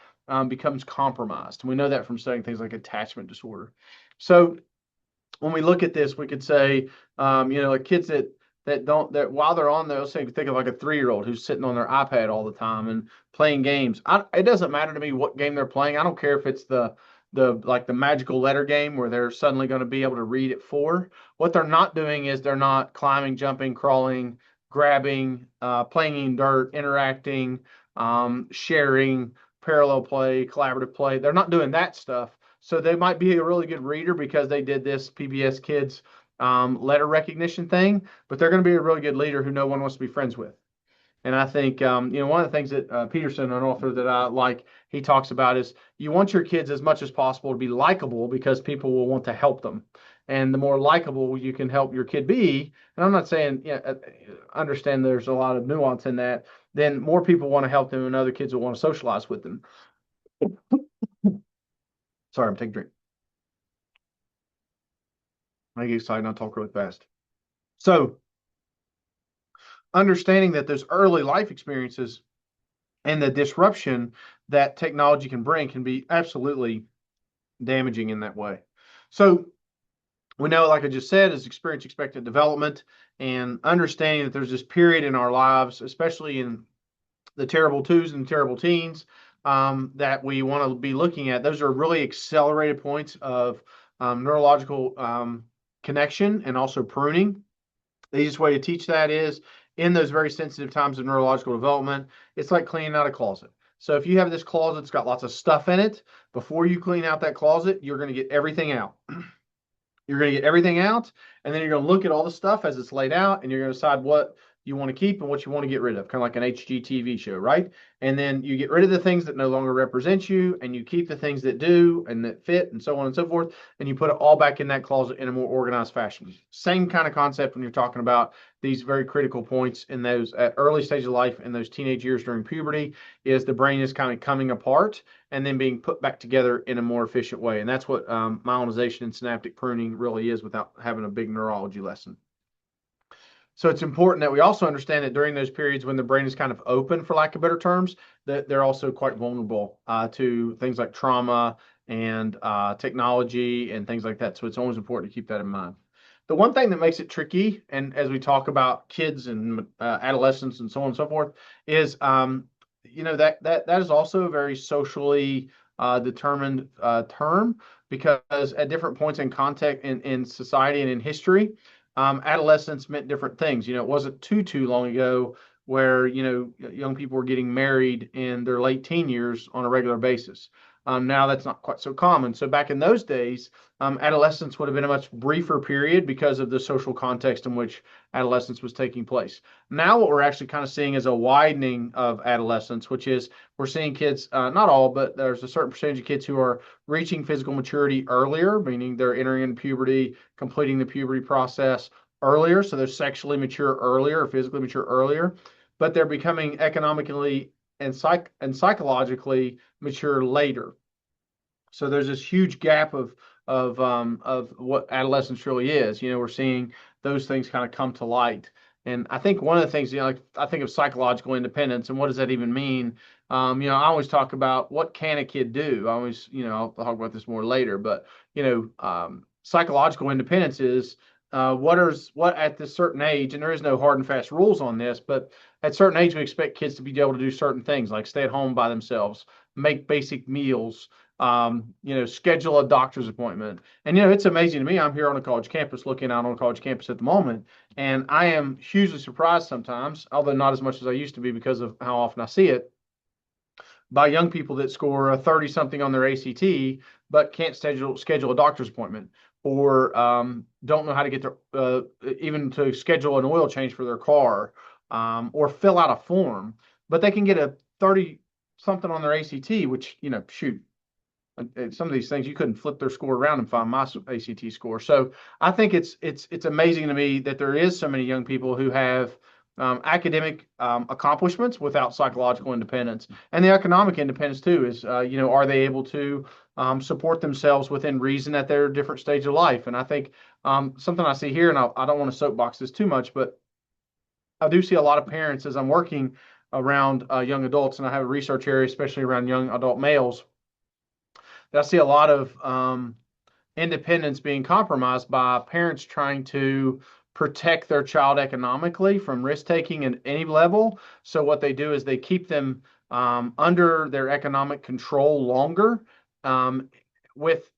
becomes compromised. And we know that from studying things like attachment disorder. So when we look at this, we could say, like kids that while they're on there, let's say think of like a 3-year-old who's sitting on their iPad all the time and playing games. It doesn't matter to me what game they're playing. I don't care if it's the magical letter game where they're suddenly going to be able to read at 4. What they're not doing is they're not climbing, jumping, crawling, grabbing, playing in dirt, interacting, sharing, parallel play, collaborative play. They're not doing that stuff. So they might be a really good reader because they did this PBS Kids letter recognition thing, but they're going to be a really good leader who no one wants to be friends with. And I think, one of the things that Peterson, an author that I like, he talks about is you want your kids as much as possible to be likable because people will want to help them. And the more likable you can help your kid be, and I'm not saying, understand there's a lot of nuance in that, then more people want to help them and other kids will want to socialize with them. Sorry, I'm taking a drink. I get excited and I talk really fast. So understanding that those early life experiences and the disruption that technology can bring can be absolutely damaging in that way. So we know, like I just said, is experience expected development and understanding that there's this period in our lives, especially in the terrible twos and terrible teens, that we want to be looking at. Those are really accelerated points of neurological connection and also pruning. The easiest way to teach that is in those very sensitive times of neurological development, it's like cleaning out a closet. So if you have this closet that's got lots of stuff in it, before you clean out that closet, you're going to get everything out. You're going to get everything out, and then you're going to look at all the stuff as it's laid out, and you're going to decide what you want to keep and what you want to get rid of, kind of like an HGTV show, right? And then you get rid of the things that no longer represent you, and you keep the things that do and that fit, and so on and so forth, and you put it all back in that closet in a more organized fashion. Same kind of concept when you're talking about these very critical points in those at early stage of life in those teenage years during puberty, is the brain is kind of coming apart and then being put back together in a more efficient way. And that's what myelinization and synaptic pruning really is without having a big neurology lesson. So it's important that we also understand that during those periods when the brain is kind of open, for lack of better terms, that they're also quite vulnerable to things like trauma and technology and things like that. So it's always important to keep that in mind. The one thing that makes it tricky, and as we talk about kids and adolescents and so on and so forth, is that is also a very socially determined term, because at different points in context in society and in history, adolescence meant different things. It wasn't too long ago where, young people were getting married in their late teen years on a regular basis. Now that's not quite so common. So back in those days, adolescence would have been a much briefer period because of the social context in which adolescence was taking place. Now what we're actually kind of seeing is a widening of adolescence, which is we're seeing kids, not all, but there's a certain percentage of kids who are reaching physical maturity earlier, meaning they're entering in puberty, completing the puberty process earlier. So they're sexually mature earlier, or physically mature earlier, but they're becoming economically and psychologically mature later. So there's this huge gap of what adolescence really is. We're seeing those things kind of come to light. And I think one of the things, like I think of psychological independence, and what does that even mean? I always talk about what can a kid do. I always, I'll talk about this more later, but psychological independence is what at this certain age, and there is no hard and fast rules on this, but at certain age we expect kids to be able to do certain things like stay at home by themselves, make basic meals, schedule a doctor's appointment. And it's amazing to me. I'm here on a college campus, looking out on a college campus at the moment, and I am hugely surprised sometimes, although not as much as I used to be because of how often I see it, by young people that score a 30 something on their ACT but can't schedule a doctor's appointment, or don't know how to get their even to schedule an oil change for their car, or fill out a form, but they can get a 30 something on their ACT, which shoot, some of these things you couldn't flip their score around and find my ACT score. So I think it's amazing to me that there is so many young people who have academic accomplishments without psychological independence, and the economic independence too. Is are they able to support themselves within reason at their different stage of life? And I think something I see here, and I don't want to soapbox this too much, but I do see a lot of parents as I'm working around young adults, and I have a research area, especially around young adult males. I see a lot of independence being compromised by parents trying to protect their child economically from risk taking at any level. So what they do is they keep them under their economic control longer, with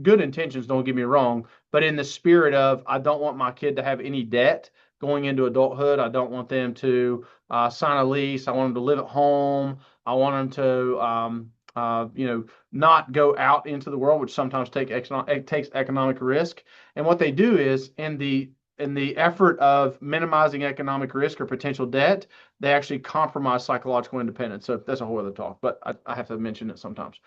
good intentions, don't get me wrong, but in the spirit of, I don't want my kid to have any debt going into adulthood. I don't want them to sign a lease. I want them to live at home. I want them to not go out into the world, which sometimes takes economic risk. And what they do is, in the effort of minimizing economic risk or potential debt, they actually compromise psychological independence. So that's a whole other talk, but I have to mention it sometimes.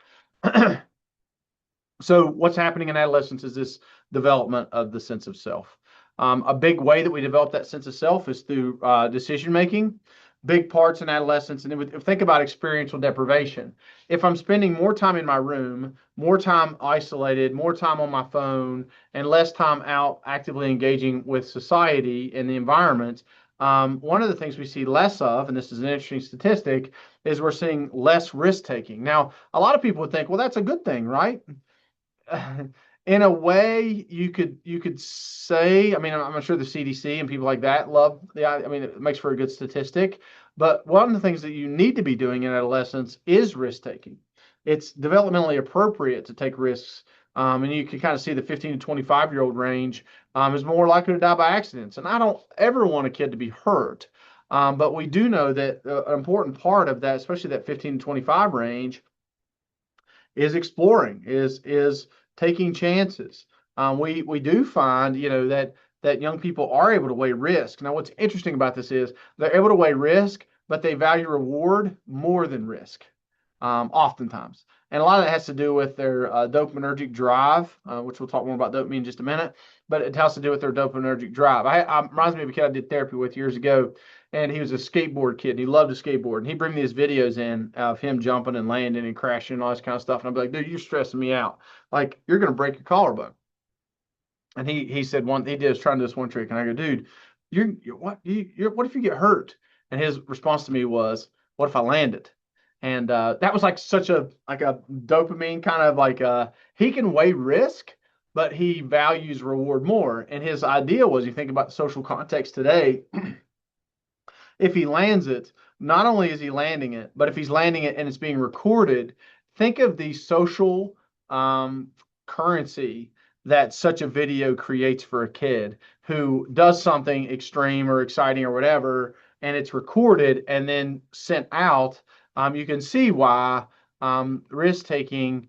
So what's happening in adolescence is this development of the sense of self. A big way that we develop that sense of self is through decision making. big parts in adolescence. And think about experiential deprivation. If I'm spending more time in my room, more time isolated, more time on my phone, and less time out actively engaging with society and the environment, one of the things we see less of, and this is an interesting statistic, is we're seeing less risk taking. Now, a lot of people would think, well, that's a good thing, right? In a way, you could say, I mean, I'm sure the CDC and people like that love I mean, it makes for a good statistic. But one of the things that you need to be doing in adolescence is risk taking. It's developmentally appropriate to take risks. And you can kind of see the 15 to 25-year-old range is more likely to die by accidents. And I don't ever want a kid to be hurt. But we do know that an important part of that, especially that 15 to 25 range, is exploring, is taking chances. We do find, that young people are able to weigh risk. Now, what's interesting about this is they're able to weigh risk, but they value reward more than risk, oftentimes. And a lot of that has to do with their dopaminergic drive, which we'll talk more about dopamine in just a minute. But it has to do with their dopaminergic drive. Reminds me of a kid I did therapy with years ago, and he was a skateboard kid, and he loved to skateboard. And he'd bring me these videos in of him jumping and landing and crashing and all this kind of stuff. And I'd be like, dude, you're stressing me out. Like, you're going to break your collarbone. And he said he was trying this one trick. And I go, dude, what if you get hurt? And his response to me was, what if I landed? And that was like such a dopamine kind of he can weigh risk, but he values reward more. And his idea was, you think about the social context today, if he lands it, not only is he landing it, but if he's landing it and it's being recorded, think of the social currency that such a video creates for a kid who does something extreme or exciting or whatever, and it's recorded and then sent out. You can see why risk taking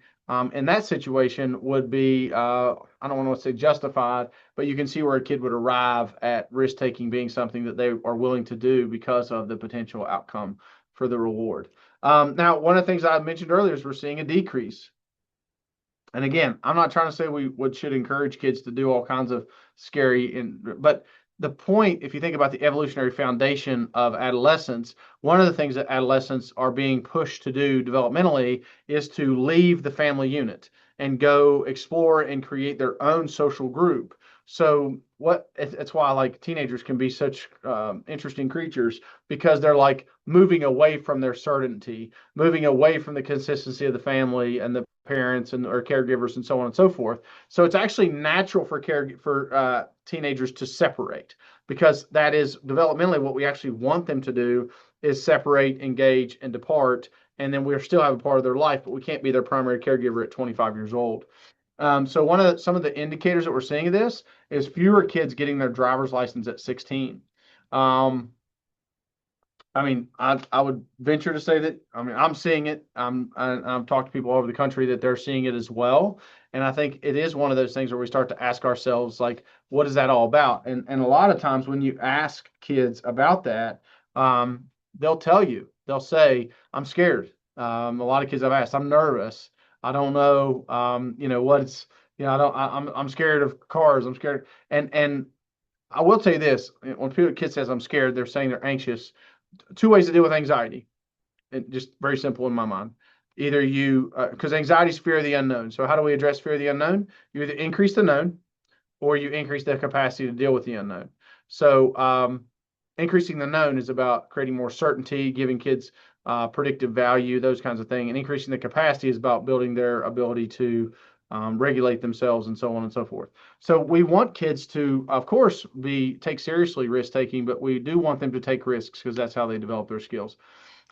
in that situation would be, I don't want to say justified, but you can see where a kid would arrive at risk taking being something that they are willing to do because of the potential outcome for the reward. Now, one of the things I mentioned earlier is we're seeing a decrease. And again, I'm not trying to say we should encourage kids to do all kinds of but the point, if you think about the evolutionary foundation of adolescence, one of the things that adolescents are being pushed to do developmentally is to leave the family unit and go explore and create their own social group. So it's why like teenagers can be such interesting creatures, because they're like moving away from their certainty, moving away from the consistency of the family and the parents or caregivers and so on and so forth. So it's actually natural for teenagers to separate, because that is developmentally what we actually want them to do, is separate, engage, and depart. And then we still have a part of their life, but we can't be their primary caregiver at 25 years old. So some of the indicators that we're seeing of this is fewer kids getting their driver's license at 16. I mean, I would venture to say that, I mean, I'm seeing it. I've talked to people all over the country that they're seeing it as well. And I think it is one of those things where we start to ask ourselves, like, what is that all about? And a lot of times when you ask kids about that, they'll tell you, they'll say, I'm scared. A lot of kids I've asked, I'm nervous. I don't know, what's, I'm scared of cars. I'm scared. And I will tell you this, when kids says I'm scared, they're saying they're anxious. Two ways to deal with anxiety, and just very simple in my mind. Either because anxiety is fear of the unknown. So how do we address fear of the unknown? You either increase the known, or you increase their capacity to deal with the unknown. So increasing the known is about creating more certainty, giving kids predictive value, those kinds of things. And increasing the capacity is about building their ability to regulate themselves and so on and so forth. So we want kids to, of course, take seriously risk taking, but we do want them to take risks because that's how they develop their skills.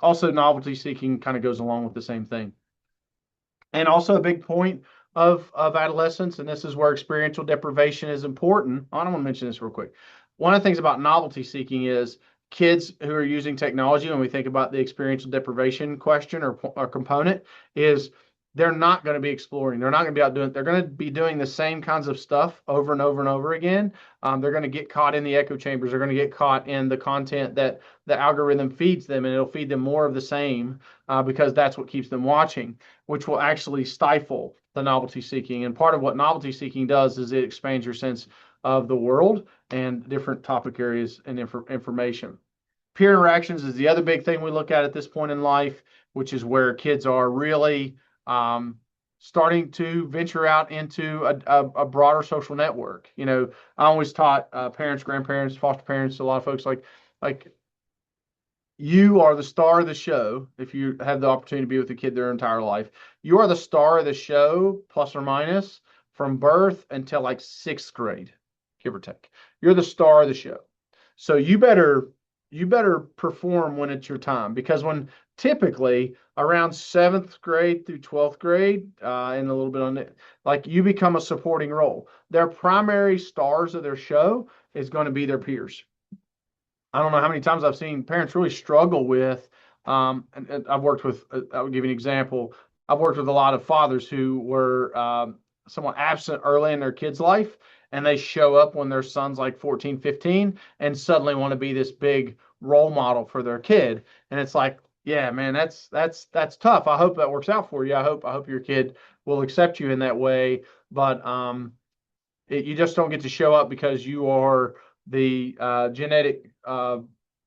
Also, novelty seeking kind of goes along with the same thing. And also a big point of adolescence, and this is where experiential deprivation is important. I don't want to mention this real quick. One of the things about novelty seeking is kids who are using technology, when we think about the experiential deprivation question or component, is they're not going to be exploring. They're not going to be out doing. They're going to be doing the same kinds of stuff over and over and over again. They're going to get caught in the echo chambers. They're going to get caught in the content that the algorithm feeds them, and it'll feed them more of the same because that's what keeps them watching, which will actually stifle the novelty seeking. And part of what novelty seeking does is it expands your sense of the world and different topic areas and information. Peer interactions is the other big thing we look at this point in life, which is where kids are really starting to venture out into a broader social network. I always taught parents, grandparents, foster parents, a lot of folks like you are the star of the show. If you have the opportunity to be with a kid their entire life, you are the star of the show, plus or minus, from birth until like sixth grade, give or take. You're the star of the show. So you better perform when it's your time, because when typically around seventh grade through 12th grade, and a little bit on it, like you become a supporting role. Their primary stars of their show is going to be their peers. I don't know how many times I've seen parents really struggle with, and I've worked with, I'll give you an example. I've worked with a lot of fathers who were somewhat absent early in their kid's life, and they show up when their son's like 14, 15, and suddenly want to be this big role model for their kid. And it's like, yeah, man, that's tough. I hope that works out for you. I hope your kid will accept you in that way. But you just don't get to show up because you are the genetic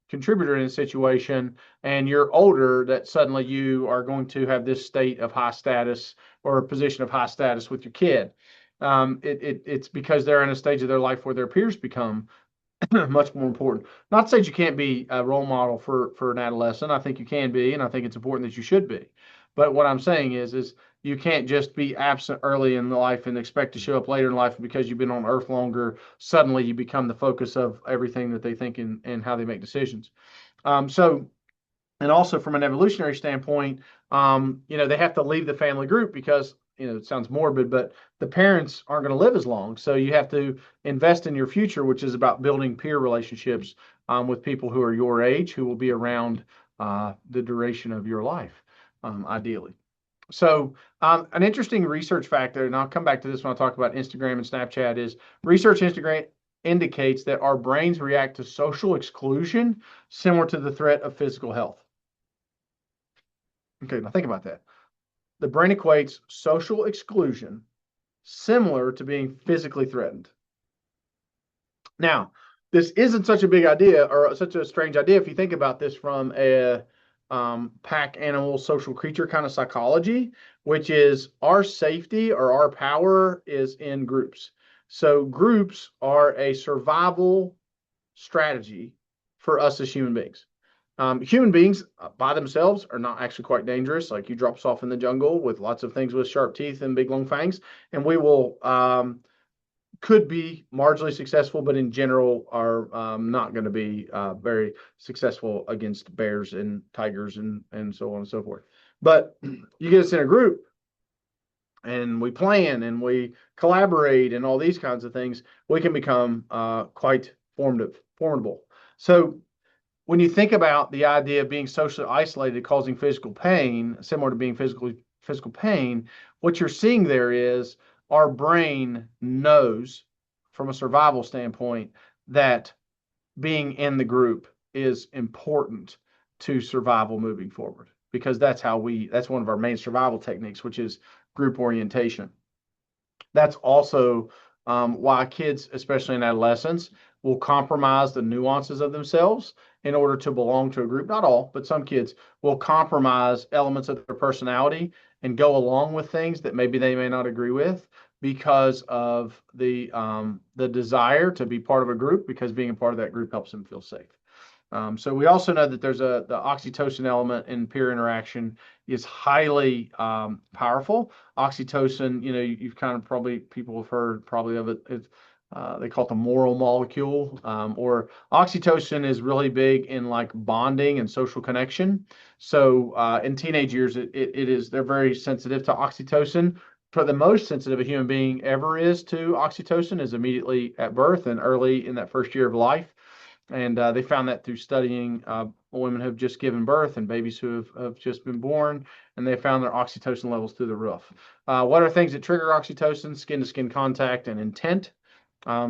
contributor in a situation, and you're older, that suddenly you are going to have this state of high status or a position of high status with your kid. It's because they're in a stage of their life where their peers become much more important. Not to say that you can't be a role model for an adolescent. I think you can be, and I think it's important that you should be. But what I'm saying is you can't just be absent early in life and expect to show up later in life, because you've been on earth longer. Suddenly you become the focus of everything that they think and how they make decisions. So, and also from an evolutionary standpoint, they have to leave the family group because, it sounds morbid, but the parents aren't going to live as long. So you have to invest in your future, which is about building peer relationships with people who are your age, who will be around the duration of your life, ideally. So, an interesting research factor, and I'll come back to this when I talk about Instagram and Snapchat, is research Instagram indicates that our brains react to social exclusion similar to the threat of physical health. Okay, now think about that. The brain equates social exclusion similar to being physically threatened. Now, this isn't such a big idea or such a strange idea if you think about this from a pack animal social creature kind of psychology, which is our safety or our power is in groups. So groups are a survival strategy for us as human beings. Human beings by themselves are not actually quite dangerous. Like, you drop us off in the jungle with lots of things with sharp teeth and big long fangs, and we will could be marginally successful, but in general are not going to be very successful against bears and tigers and so on and so forth. But you get us in a group, and we plan and we collaborate and all these kinds of things, we can become quite formidable. So when you think about the idea of being socially isolated causing physical pain, similar to being physical pain, what you're seeing there is our brain knows from a survival standpoint that being in the group is important to survival moving forward, because that's one of our main survival techniques, which is group orientation. That's also why kids, especially in adolescence, will compromise the nuances of themselves in order to belong to a group. Not all, but some kids will compromise elements of their personality and go along with things that maybe they may not agree with, because of the desire to be part of a group, because being a part of that group helps them feel safe. So we also know that there's the oxytocin element in peer interaction is highly powerful. Oxytocin, you've kind of people have heard probably of it. They call it the moral molecule, or oxytocin is really big in like bonding and social connection. So in teenage years, they're very sensitive to oxytocin. For the most sensitive a human being ever is to oxytocin is immediately at birth and early in that first year of life. And they found that through studying women who have just given birth and babies who have just been born, and they found their oxytocin levels through the roof. What are things that trigger oxytocin? Skin-to-skin contact and intent.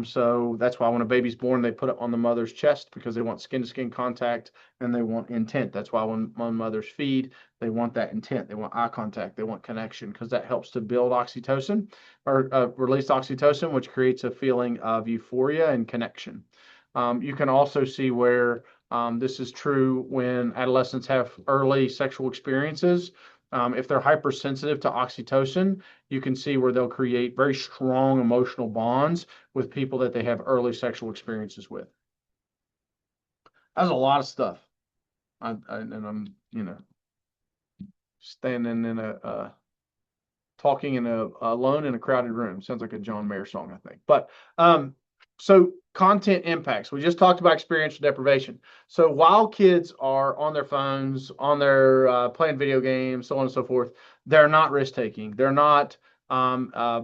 So that's why when a baby's born, they put it on the mother's chest, because they want skin-to-skin contact and they want intent. That's why when mothers feed, they want that intent. They want eye contact. They want connection, because that helps to build oxytocin or release oxytocin, which creates a feeling of euphoria and connection. You can also see where This is true when adolescents have early sexual experiences. If they're hypersensitive to oxytocin, you can see where they'll create very strong emotional bonds with people that they have early sexual experiences with. That's a lot of stuff. And I'm, standing in talking alone in a crowded room. Sounds like a John Mayer song, I think. But so content impacts. We just talked about experiential deprivation. So while kids are on their phones, on their playing video games, so on and so forth, they're not risk taking. They're not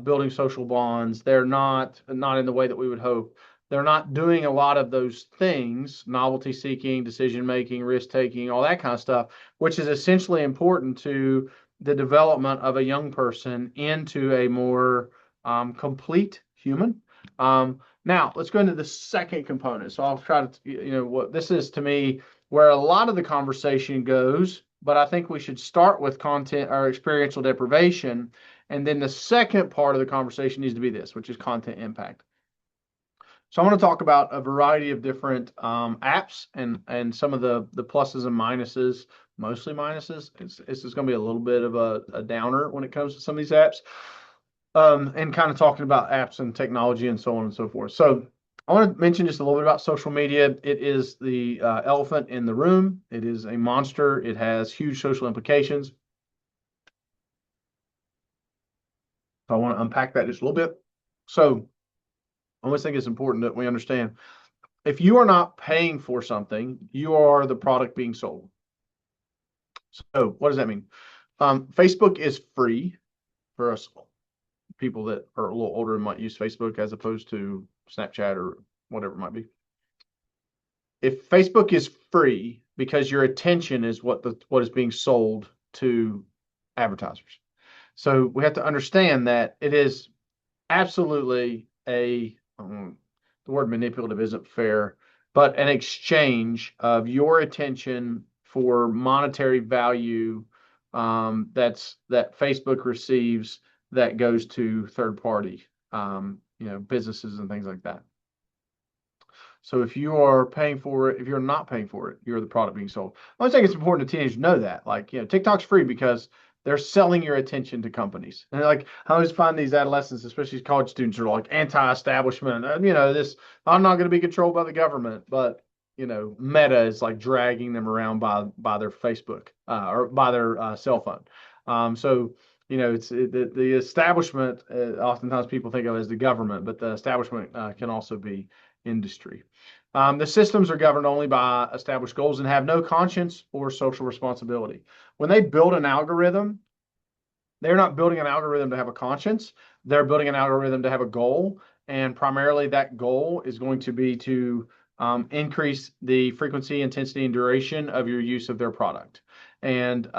building social bonds. They're not in the way that we would hope. They're not doing a lot of those things: novelty seeking, decision making, risk taking, all that kind of stuff, which is essentially important to the development of a young person into a more complete human. Now, let's go into the second component. So I'll try to, what this is to me where a lot of the conversation goes, but I think we should start with content or experiential deprivation. And then the second part of the conversation needs to be this, which is content impact. So I want to talk about a variety of different apps and some of the pluses and minuses, mostly minuses. It's just going to be a little bit of a downer when it comes to some of these apps, and kind of talking about apps and technology and so on and so forth. So I want to mention just a little bit about social media. It is the elephant in the room. It is a monster. It has huge social implications. So I want to unpack that just a little bit. So I always think it's important that we understand if you are not paying for something, you are the product being sold. So what does that mean? Facebook is free for us people that are a little older and might use Facebook as opposed to Snapchat or whatever it might be. If Facebook is free because your attention is what is being sold to advertisers. So we have to understand that it is absolutely the word manipulative isn't fair, but an exchange of your attention for monetary value that Facebook receives that goes to third party, businesses and things like that. So if you are paying for it, if you're not paying for it, you're the product being sold. I think it's important to teenagers know that. Like, TikTok's free because they're selling your attention to companies. And like, I always find these adolescents, especially college students, are like anti-establishment. This, I'm not going to be controlled by the government, but Meta is like dragging them around by their Facebook or by their cell phone. So it's the establishment. Oftentimes people think of it as the government, but the establishment can also be industry. The systems are governed only by established goals and have no conscience or social responsibility. When they build an algorithm, they're not building an algorithm to have a conscience. They're building an algorithm to have a goal. And primarily that goal is going to be to increase the frequency, intensity, and duration of your use of their product. And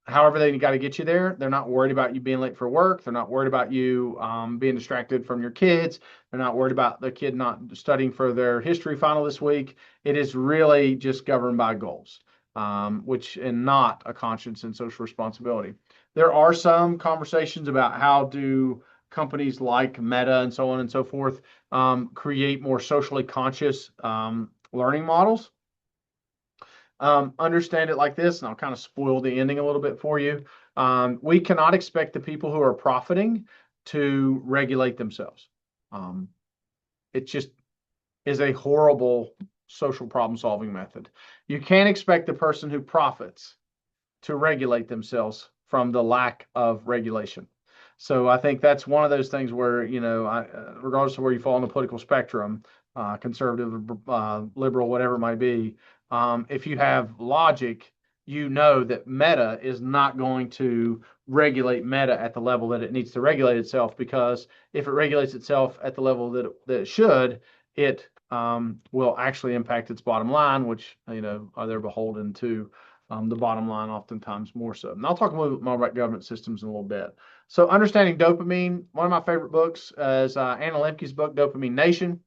however they got to get you there, they're not worried about you being late for work. They're not worried about you being distracted from your kids. They're not worried about the kid not studying for their history final this week. It is really just governed by goals, and not a conscience and social responsibility. There are some conversations about how do companies like Meta and so on and so forth create more socially conscious learning models. Understand it like this, and I'll kind of spoil the ending a little bit for you. We cannot expect the people who are profiting to regulate themselves. It just is a horrible social problem-solving method. You can't expect the person who profits to regulate themselves from the lack of regulation. So I think that's one of those things where, regardless of where you fall on the political spectrum, conservative, liberal, whatever it might be, if you have logic, you know that Meta is not going to regulate Meta at the level that it needs to regulate itself, because if it regulates itself at the level that it should, it will actually impact its bottom line, which, they're beholden to the bottom line oftentimes more so. And I'll talk a little bit more about government systems in a little bit. So understanding dopamine, one of my favorite books is Anna Lemke's book, Dopamine Nation.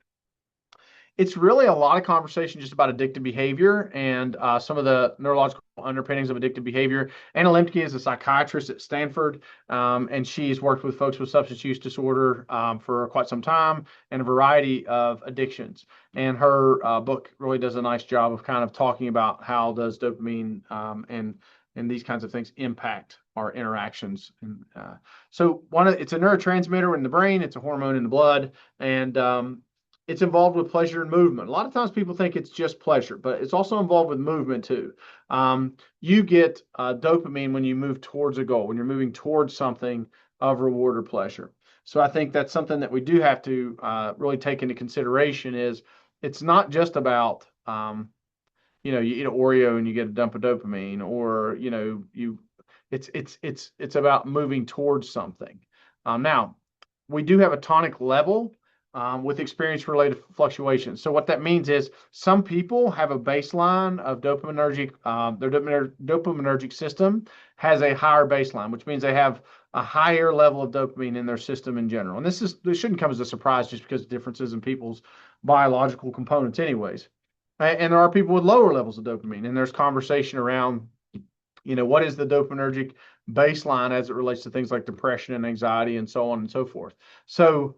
It's really a lot of conversation just about addictive behavior and some of the neurological underpinnings of addictive behavior. Anna Lembke is a psychiatrist at Stanford, and she's worked with folks with substance use disorder for quite some time and a variety of addictions. And her book really does a nice job of kind of talking about how does dopamine and these kinds of things impact our interactions. And so it's a neurotransmitter in the brain, it's a hormone in the blood, and it's involved with pleasure and movement. A lot of times people think it's just pleasure, but it's also involved with movement too. You get dopamine when you move towards a goal, when you're moving towards something of reward or pleasure. So I think that's something that we do have to really take into consideration is it's not just about, you eat an Oreo and you get a dump of dopamine, or, it's about moving towards something. Now, we do have a tonic level with experience-related fluctuations. So what that means is some people have a baseline of dopaminergic, their dopaminergic system has a higher baseline, which means they have a higher level of dopamine in their system in general. And this shouldn't come as a surprise just because of differences in people's biological components anyways. And there are people with lower levels of dopamine, and there's conversation around, what is the dopaminergic baseline as it relates to things like depression and anxiety and so on and so forth. So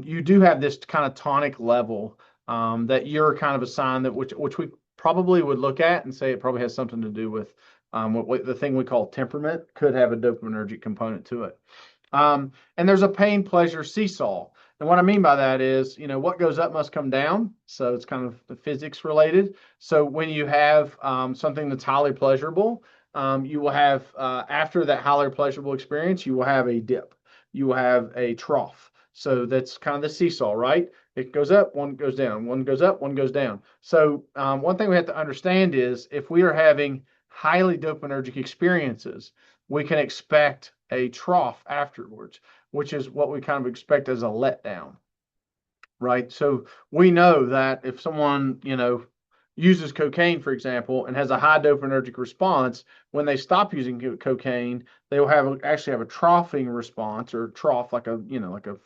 you do have this kind of tonic level that you're kind of assigned, that which we probably would look at and say it probably has something to do with what the thing we call temperament could have a dopaminergic component to it. And there's a pain pleasure seesaw. And what I mean by that is, what goes up must come down. So it's kind of physics related. So when you have something that's highly pleasurable, you will have, after that highly pleasurable experience, you will have a dip. You will have a trough. So that's kind of the seesaw, right? It goes up, one goes down, one goes up, one goes down. So one thing we have to understand is if we are having highly dopaminergic experiences, we can expect a trough afterwards, which is what we kind of expect as a letdown, right? So we know that if someone, uses cocaine, for example, and has a high dopaminergic response, when they stop using cocaine, they will actually have a troughing response, or trough, like a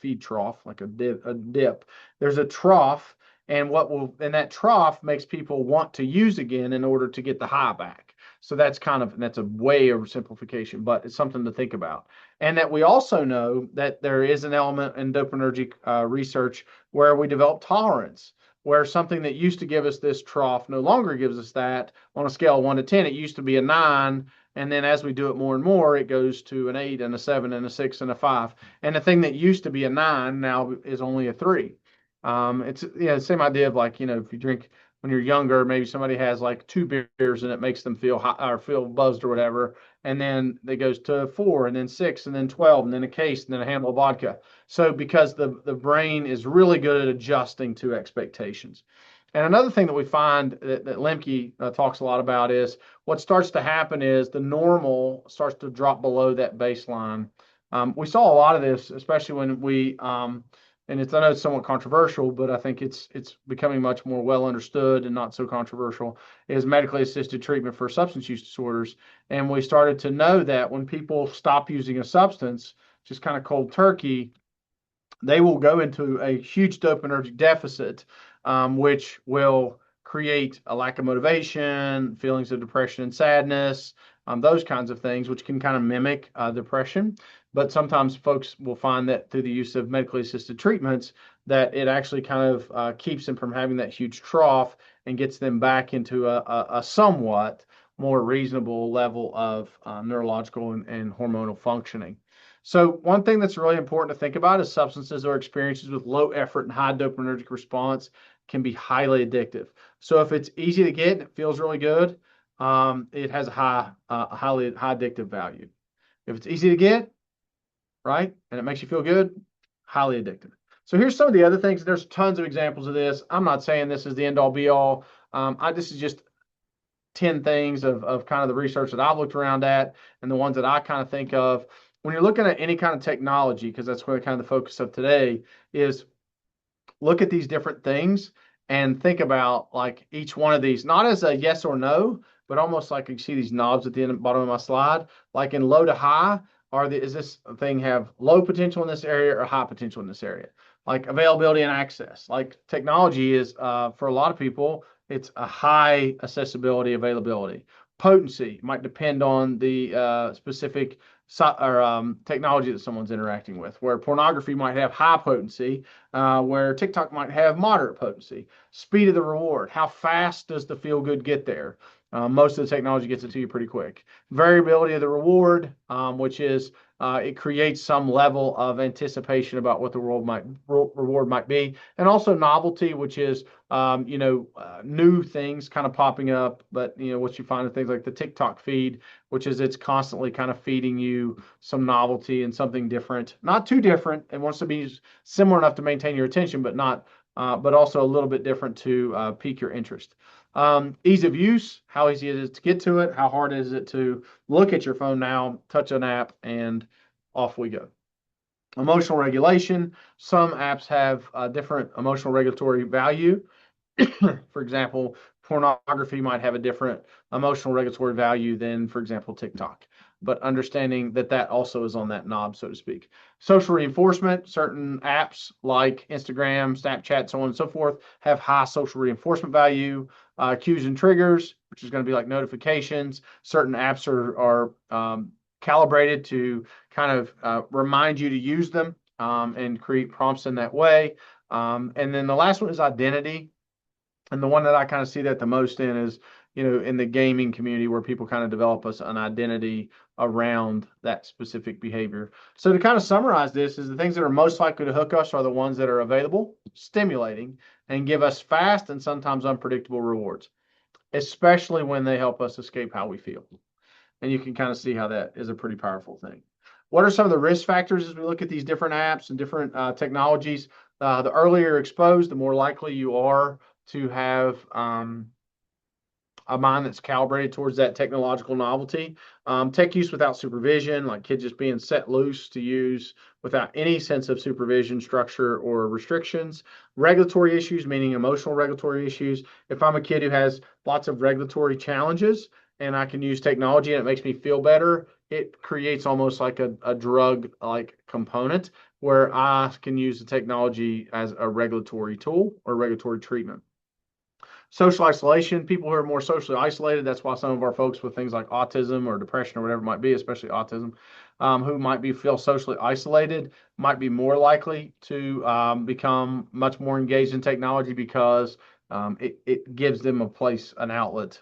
feed trough, like a dip. There's a trough, and that trough makes people want to use again in order to get the high back. So that's a way oversimplification, but it's something to think about. And that we also know that there is an element in dopaminergic research where we develop tolerance, where something that used to give us this trough no longer gives us that. On a scale of 1 to 10, it used to be a 9. And then as we do it more and more, it goes to an 8 and a 7 and a 6 and a 5. And the thing that used to be a 9 now is only a 3. It's the same idea of, like, if you drink when you're younger, maybe somebody has like 2 beers and it makes them feel hot or feel buzzed or whatever. And then it goes to 4 and then 6 and then 12 and then a case and then a handle of vodka. So because the brain is really good at adjusting to expectations. And another thing that we find that Lemke talks a lot about is what starts to happen is the normal starts to drop below that baseline. We saw a lot of this, especially when we and I know it's somewhat controversial, but I think it's becoming much more well understood and not so controversial, is medically assisted treatment for substance use disorders. And we started to know that when people stop using a substance, just kind of cold turkey, they will go into a huge dopaminergic deficit, which will create a lack of motivation, feelings of depression and sadness, those kinds of things, which can kind of mimic depression. But sometimes folks will find that through the use of medically assisted treatments, that it actually kind of keeps them from having that huge trough and gets them back into a somewhat more reasonable level of neurological and hormonal functioning. So one thing that's really important to think about is substances or experiences with low effort and high dopaminergic response can be highly addictive. So if it's easy to get and it feels really good, it has a highly addictive value. If it's easy to get, right, and it makes you feel good, highly addictive. So here's some of the other things. There's tons of examples of this. I'm not saying this is the end all be all. This is just 10 things of kind of the research that I've looked around at and the ones that I kind of think of. When you're looking at any kind of technology, because that's really kind of the focus of today, is look at these different things and think about like each one of these, not as a yes or no, but almost like you see these knobs at the bottom of my slide, like in low to high, does this thing have low potential in this area or high potential in this area? like availability and access. Like technology is, for a lot of people, it's a high accessibility, availability. Potency might depend on the specific technology that someone's interacting with. Where pornography might have high potency, where TikTok might have moderate potency. Speed of the reward. How fast does the feel good get there? Most of the technology gets it to you pretty quick. Variability of the reward, which is it creates some level of anticipation about what the reward might be, and also novelty, which is new things kind of popping up. But what you find in things like the TikTok feed, which is it's constantly kind of feeding you some novelty and something different, not too different, and wants to be similar enough to maintain your attention, but not, but also a little bit different to pique your interest. Ease of use, how easy it is to get to it, how hard is it to look at your phone now, touch an app, and off we go. Emotional regulation, some apps have a different emotional regulatory value. For example, pornography might have a different emotional regulatory value than, for example, TikTok. But understanding that that also is on that knob, so to speak. Social reinforcement, certain apps like Instagram, Snapchat, so on and so forth, have high social reinforcement value. Cues and triggers, which is going to be like notifications. Certain apps are calibrated to kind of remind you to use them and create prompts in that way. And then the last one is identity. And the one that I kind of see that the most in is, in the gaming community where people kind of develop an identity around that specific behavior. So to kind of summarize this is the things that are most likely to hook us are the ones that are available, stimulating, and give us fast and sometimes unpredictable rewards, especially when they help us escape how we feel. And you can kind of see how that is a pretty powerful thing. What are some of the risk factors as we look at these different apps and different technologies? The earlier you're exposed, the more likely you are to have a mind that's calibrated towards that technological novelty. Tech use without supervision, like kids just being set loose to use without any sense of supervision, structure, or restrictions. Regulatory issues, meaning emotional regulatory issues. If I'm a kid who has lots of regulatory challenges and I can use technology and it makes me feel better, it creates almost like a drug-like component where I can use the technology as a regulatory tool or regulatory treatment. Social isolation, people who are more socially isolated, that's why some of our folks with things like autism or depression or whatever it might be, especially autism, who might feel socially isolated, might be more likely to become much more engaged in technology because it gives them a place, an outlet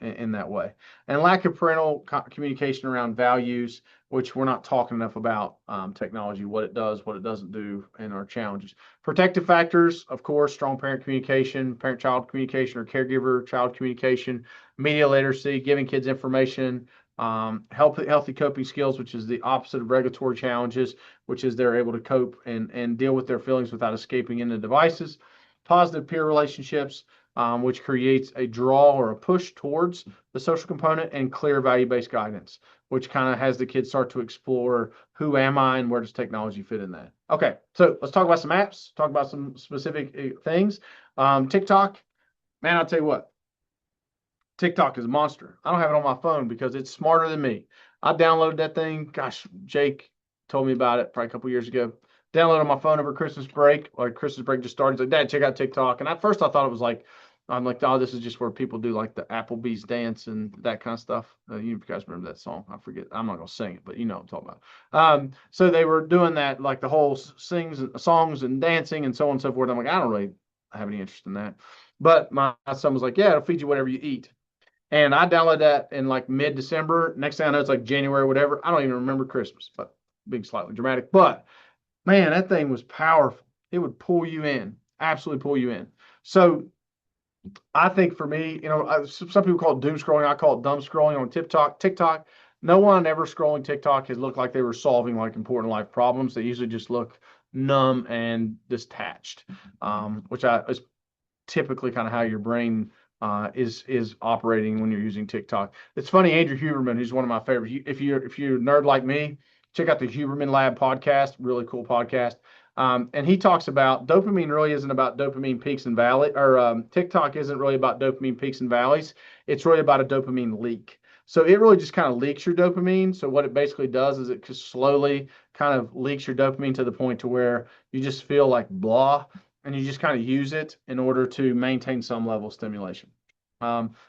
in that way. And lack of parental communication around values, which we're not talking enough about technology, what it does, what it doesn't do, and our challenges. Protective factors, of course, strong parent communication, parent-child communication or caregiver-child communication, media literacy, giving kids information, healthy coping skills, which is the opposite of regulatory challenges, which is they're able to cope and deal with their feelings without escaping into devices. Positive peer relationships, which creates a draw or a push towards the social component, and clear value-based guidance, which kind of has the kids start to explore who am I and where does technology fit in that. Okay, so let's talk about some apps, talk about some specific things. TikTok, man, I'll tell you what, TikTok is a monster. I don't have it on my phone because it's smarter than me. I downloaded that thing. Gosh, Jake told me about it probably a couple years ago. Downloaded on my phone over Christmas break. Like Christmas break just started. He's like, Dad, check out TikTok. And at first I thought it was like, I'm like, oh, this is just where people do like the Applebee's dance and that kind of stuff. You guys remember that song? I forget. I'm not gonna sing it, but you know what I'm talking about. So they were doing that, like the whole songs and dancing and so on and so forth. I'm like, I don't really have any interest in that. But my son was like, yeah, it'll feed you whatever you eat. And I downloaded that in like mid-December. Next thing I know, it's like January, whatever. I don't even remember Christmas, but being slightly dramatic. But man, that thing was powerful. It would pull you in, absolutely pull you in. So I think for me, some people call it doom scrolling. I call it dumb scrolling on TikTok. No one ever scrolling TikTok has looked like they were solving like important life problems. They usually just look numb and detached, which is typically kind of how your brain is operating when you're using TikTok. It's funny, Andrew Huberman, who's one of my favorites. If you're a nerd like me, check out the Huberman Lab podcast, really cool podcast. And he talks about dopamine really isn't about dopamine peaks and valleys, or TikTok isn't really about dopamine peaks and valleys. It's really about a dopamine leak. So it really just kind of leaks your dopamine. So what it basically does is it just slowly kind of leaks your dopamine to the point to where you just feel like blah, and you just kind of use it in order to maintain some level of stimulation.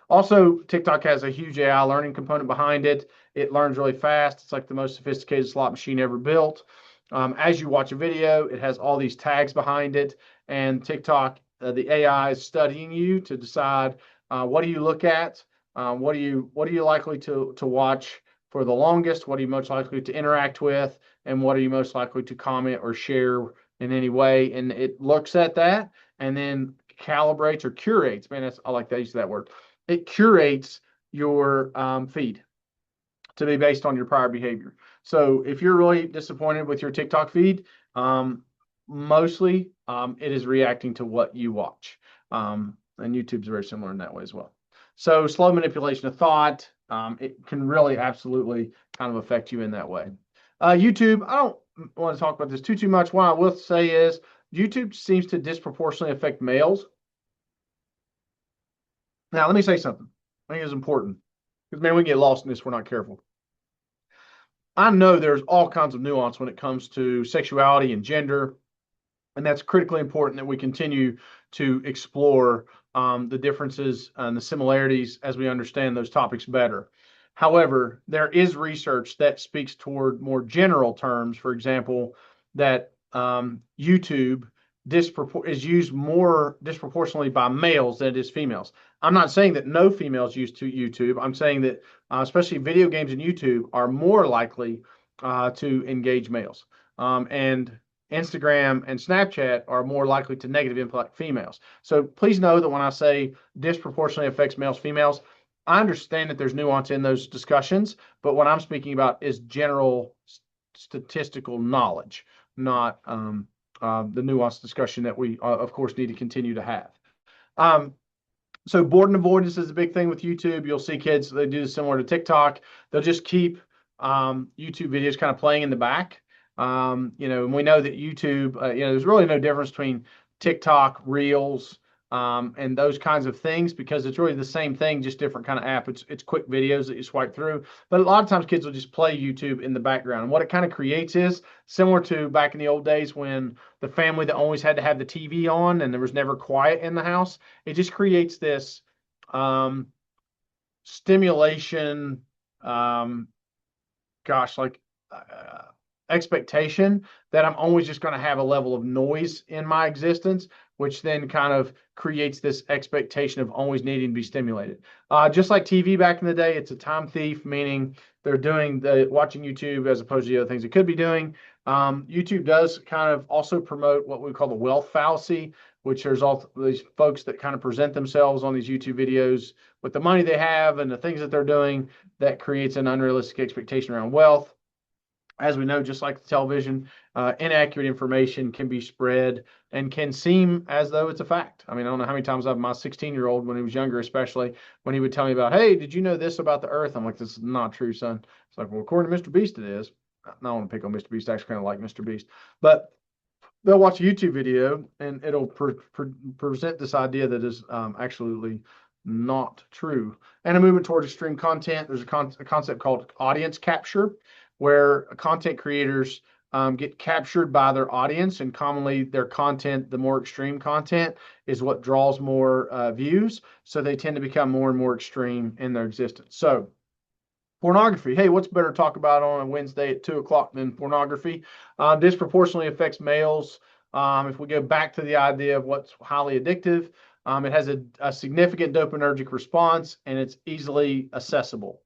Also, TikTok has a huge AI learning component behind it. It learns really fast. It's like the most sophisticated slot machine ever built. As you watch a video, it has all these tags behind it, and TikTok, the AI is studying you to decide what do you look at, what are you likely to watch for the longest, what are you most likely to interact with, and what are you most likely to comment or share in any way. And it looks at that and then calibrates or curates. Man, I like that use of that word. It curates your feed to be based on your prior behavior. So if you're really disappointed with your TikTok feed, mostly it is reacting to what you watch. And YouTube's very similar in that way as well. So slow manipulation of thought, it can really absolutely kind of affect you in that way. YouTube, I don't want to talk about this too much. What I will say is YouTube seems to disproportionately affect males. Now, let me say something. I think it's important because, man, we get lost in this if we're not careful. I know there's all kinds of nuance when it comes to sexuality and gender, and that's critically important that we continue to explore the differences and the similarities as we understand those topics better. However, there is research that speaks toward more general terms. For example, that YouTube is used more disproportionately by males than it is females. I'm not saying that no females use to YouTube. I'm saying that especially video games and YouTube are more likely to engage males. And Instagram and Snapchat are more likely to negatively impact females. So please know that when I say disproportionately affects males, females, I understand that there's nuance in those discussions, but what I'm speaking about is general statistical knowledge, not the nuanced discussion that we, of course, need to continue to have. So boredom avoidance is a big thing with YouTube. You'll see kids, they do this similar to TikTok. They'll just keep YouTube videos kind of playing in the back. And we know that YouTube, there's really no difference between TikTok, Reels, and those kinds of things because it's really the same thing, just different kind of app. It's quick videos that you swipe through. But a lot of times kids will just play YouTube in the background. And what it kind of creates is similar to back in the old days when the family that always had to have the TV on and there was never quiet in the house. It just creates this stimulation, expectation that I'm always just going to have a level of noise in my existence, which then kind of creates this expectation of always needing to be stimulated. Just like TV back in the day, it's a time thief, meaning they're doing watching YouTube as opposed to the other things it could be doing. YouTube does kind of also promote what we call the wealth fallacy, which there's all these folks that kind of present themselves on these YouTube videos with the money they have and the things that they're doing that creates an unrealistic expectation around wealth. As we know, just like the television, inaccurate information can be spread and can seem as though it's a fact. I mean, I don't know how many times my 16-year-old, when he was younger, especially when he would tell me about, hey, did you know this about the earth? I'm like, this is not true, son. It's like, well, according to Mr. Beast, it is. I don't want to pick on Mr. Beast. I actually kind of like Mr. Beast. But they'll watch a YouTube video and it'll present this idea that is absolutely not true. And a movement towards extreme content. There's a concept called audience capture, where content creators get captured by their audience, and commonly their content, the more extreme content, is what draws more views. So they tend to become more and more extreme in their existence. So pornography. Hey, what's better to talk about on a Wednesday at 2:00 than pornography? Disproportionately affects males. If we go back to the idea of what's highly addictive, it has a significant dopaminergic response, and it's easily accessible.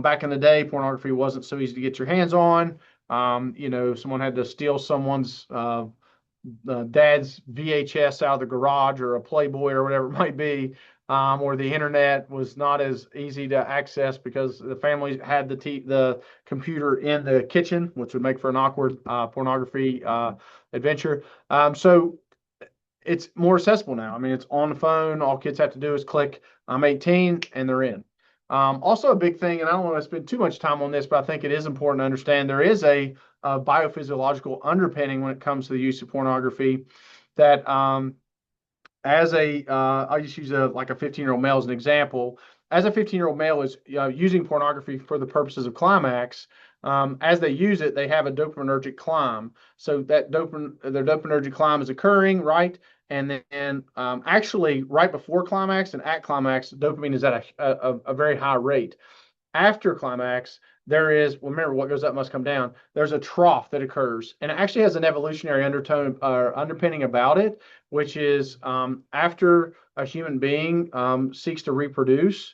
Back in the day, pornography wasn't so easy to get your hands on. Someone had to steal someone's dad's VHS out of the garage or a Playboy or whatever it might be, or the internet was not as easy to access because the family had the computer in the kitchen, which would make for an awkward pornography adventure. So it's more accessible now. I mean, it's on the phone. All kids have to do is click, I'm 18, and they're in. Also a big thing, and I don't want to spend too much time on this, but I think it is important to understand there is a biophysiological underpinning when it comes to the use of pornography that I'll just use a 15-year-old male as an example. as a 15-year-old male is using pornography for the purposes of climax, as they use it, they have a dopaminergic climb. So that their dopaminergic climb is occurring, right? And then actually right before climax and at climax, dopamine is at a very high rate. After climax, there is, well, remember, what goes up must come down. There's a trough that occurs, and it actually has an evolutionary undertone or underpinning about it, which is after a human being seeks to reproduce,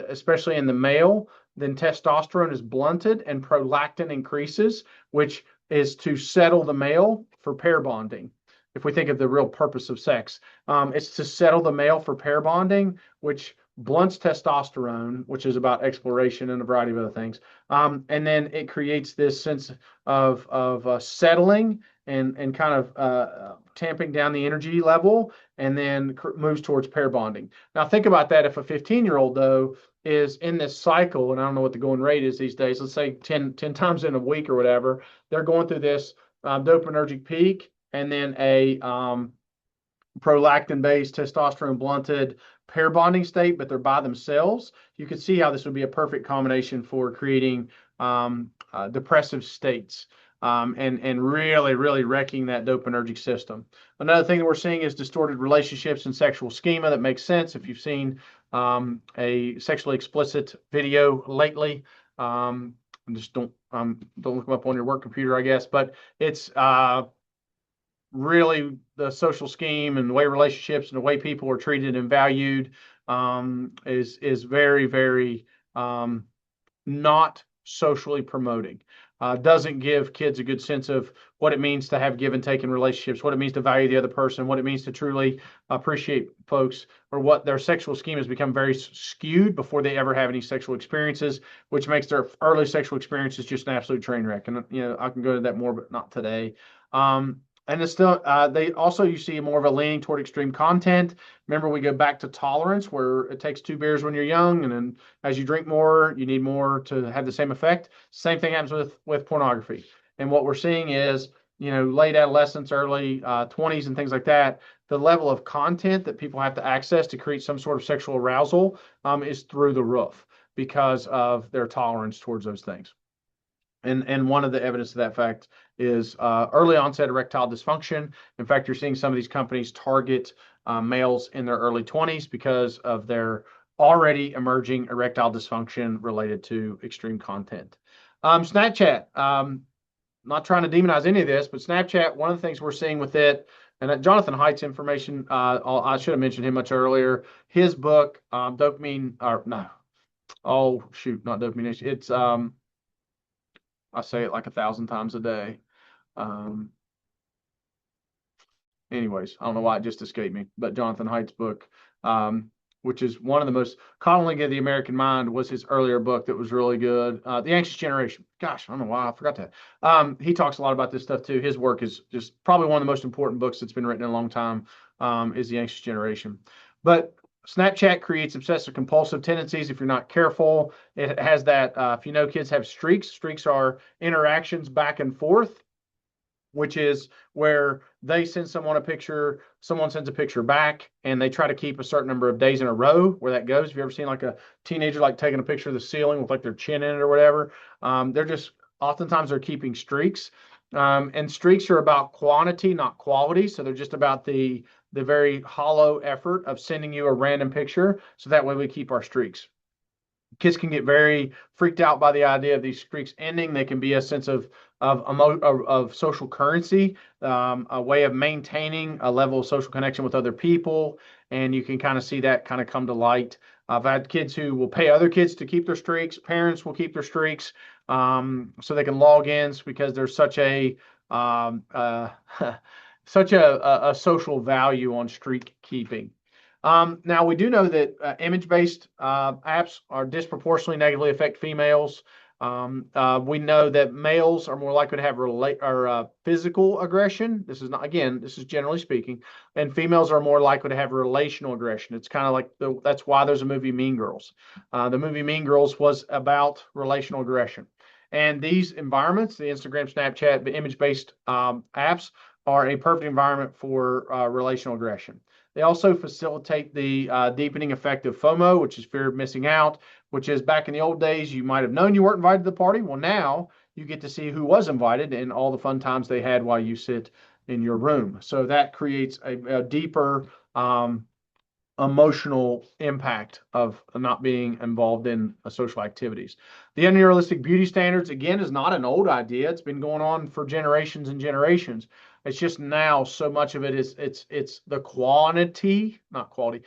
especially in the male, then testosterone is blunted and prolactin increases, which is to settle the male for pair bonding. If we think of the real purpose of sex, it's to settle the male for pair bonding, which blunts testosterone, which is about exploration and a variety of other things. And then it creates this sense of settling and kind of tamping down the energy level, and then moves towards pair bonding. Now, think about that. If a 15-year-old, though, is in this cycle, and I don't know what the going rate is these days, let's say 10 times in a week or whatever, they're going through this dopaminergic peak and then a prolactin-based, testosterone-blunted pair bonding state, but they're by themselves. You can see how this would be a perfect combination for creating depressive states and really, really wrecking that dopaminergic system. Another thing that we're seeing is distorted relationships and sexual schema. That makes sense if you've seen a sexually explicit video lately. Just don't look them up on your work computer, I guess. But it's really the social scheme and the way relationships and the way people are treated and valued is very, very not socially promoting. Doesn't give kids a good sense of what it means to have give and take in relationships, what it means to value the other person, what it means to truly appreciate folks, or what their sexual scheme has become very skewed before they ever have any sexual experiences, which makes their early sexual experiences just an absolute train wreck. And I can go into that more, but not today. And it's still, they also, you see more of a leaning toward extreme content. Remember, we go back to tolerance, where it takes 2 beers when you're young, and then as you drink more, you need more to have the same effect. Same thing happens with pornography. And what we're seeing is, late adolescence, early 20s, and things like that. The level of content that people have to access to create some sort of sexual arousal is through the roof because of their tolerance towards those things. And one of the evidence of that fact is early onset erectile dysfunction. In fact, you're seeing some of these companies target males in their early 20s because of their already emerging erectile dysfunction related to extreme content. Snapchat, not trying to demonize any of this, but Snapchat, one of the things we're seeing with it, and Jonathan Haidt's information, I should have mentioned him much earlier. His book, Dopamine, or no, oh shoot, not Dopamine. It's I say it like 1,000 times a day. Anyways, I don't know why it just escaped me, but Jonathan Haidt's book, which is one of the most commonly of the American mind, was his earlier book that was really good. The Anxious Generation. Gosh, I don't know why I forgot that. He talks a lot about this stuff too. His work is just probably one of the most important books that's been written in a long time, is The Anxious Generation. But Snapchat creates obsessive compulsive tendencies if you're not careful. It has that, if you know, kids have streaks. Streaks are interactions back and forth, which is where they send someone a picture, someone sends a picture back, and they try to keep a certain number of days in a row where that goes. Have you ever seen like a teenager like taking a picture of the ceiling with like their chin in it or whatever? They're just, oftentimes they're keeping streaks. And streaks are about quantity, not quality. So they're just about the very hollow effort of sending you a random picture. So that way we keep our streaks. Kids can get very freaked out by the idea of these streaks ending. They can be a sense of social currency, a way of maintaining a level of social connection with other people. And you can kind of see that kind of come to light. I've had kids who will pay other kids to keep their streaks. Parents will keep their streaks so they can log in because there's such a such a social value on streak keeping. Now, we do know that image-based apps are disproportionately negatively affect females. We know that males are more likely to have physical aggression. This is not, again, this is generally speaking, and females are more likely to have relational aggression. It's kind of like that's why there's a movie, Mean Girls. The movie Mean Girls was about relational aggression. And these environments, the Instagram, Snapchat, the image-based apps, are a perfect environment for relational aggression. They also facilitate the deepening effect of FOMO, which is fear of missing out, which is back in the old days, you might have known you weren't invited to the party. Well, now you get to see who was invited and all the fun times they had while you sit in your room. So that creates a deeper emotional impact of not being involved in social activities. The unrealistic beauty standards, again, is not an old idea. It's been going on for generations and generations. It's just now so much of it is it's the quantity, not quality,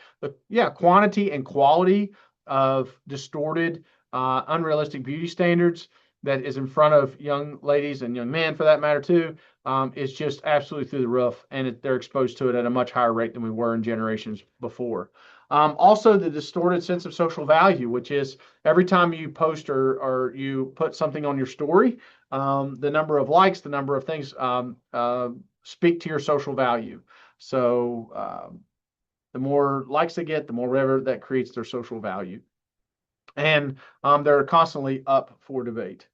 quantity and quality of distorted, unrealistic beauty standards that is in front of young ladies and young men, for that matter, too. Is just absolutely through the roof, and they're exposed to it at a much higher rate than we were in generations before. Also, the distorted sense of social value, which is every time you post or you put something on your story, the number of likes, the number of things speak to your social value. So the more likes they get, the more whatever that creates their social value. And they're constantly up for debate.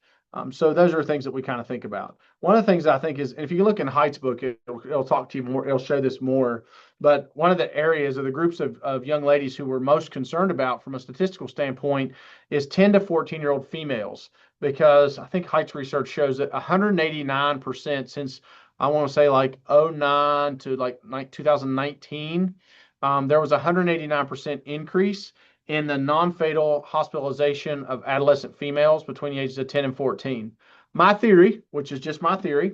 So those are things that we kind of think about. One of the things I think is, if you look in Haidt's book, it'll talk to you more, it'll show this more. But one of the areas of the groups of young ladies who we're most concerned about from a statistical standpoint is 10 to 14-year-old females, because I think Haidt's research shows that 189% since I want to say like 09 to like 2019, there was a 189% increase in the non-fatal hospitalization of adolescent females between the ages of 10 and 14. My theory, which is just my theory,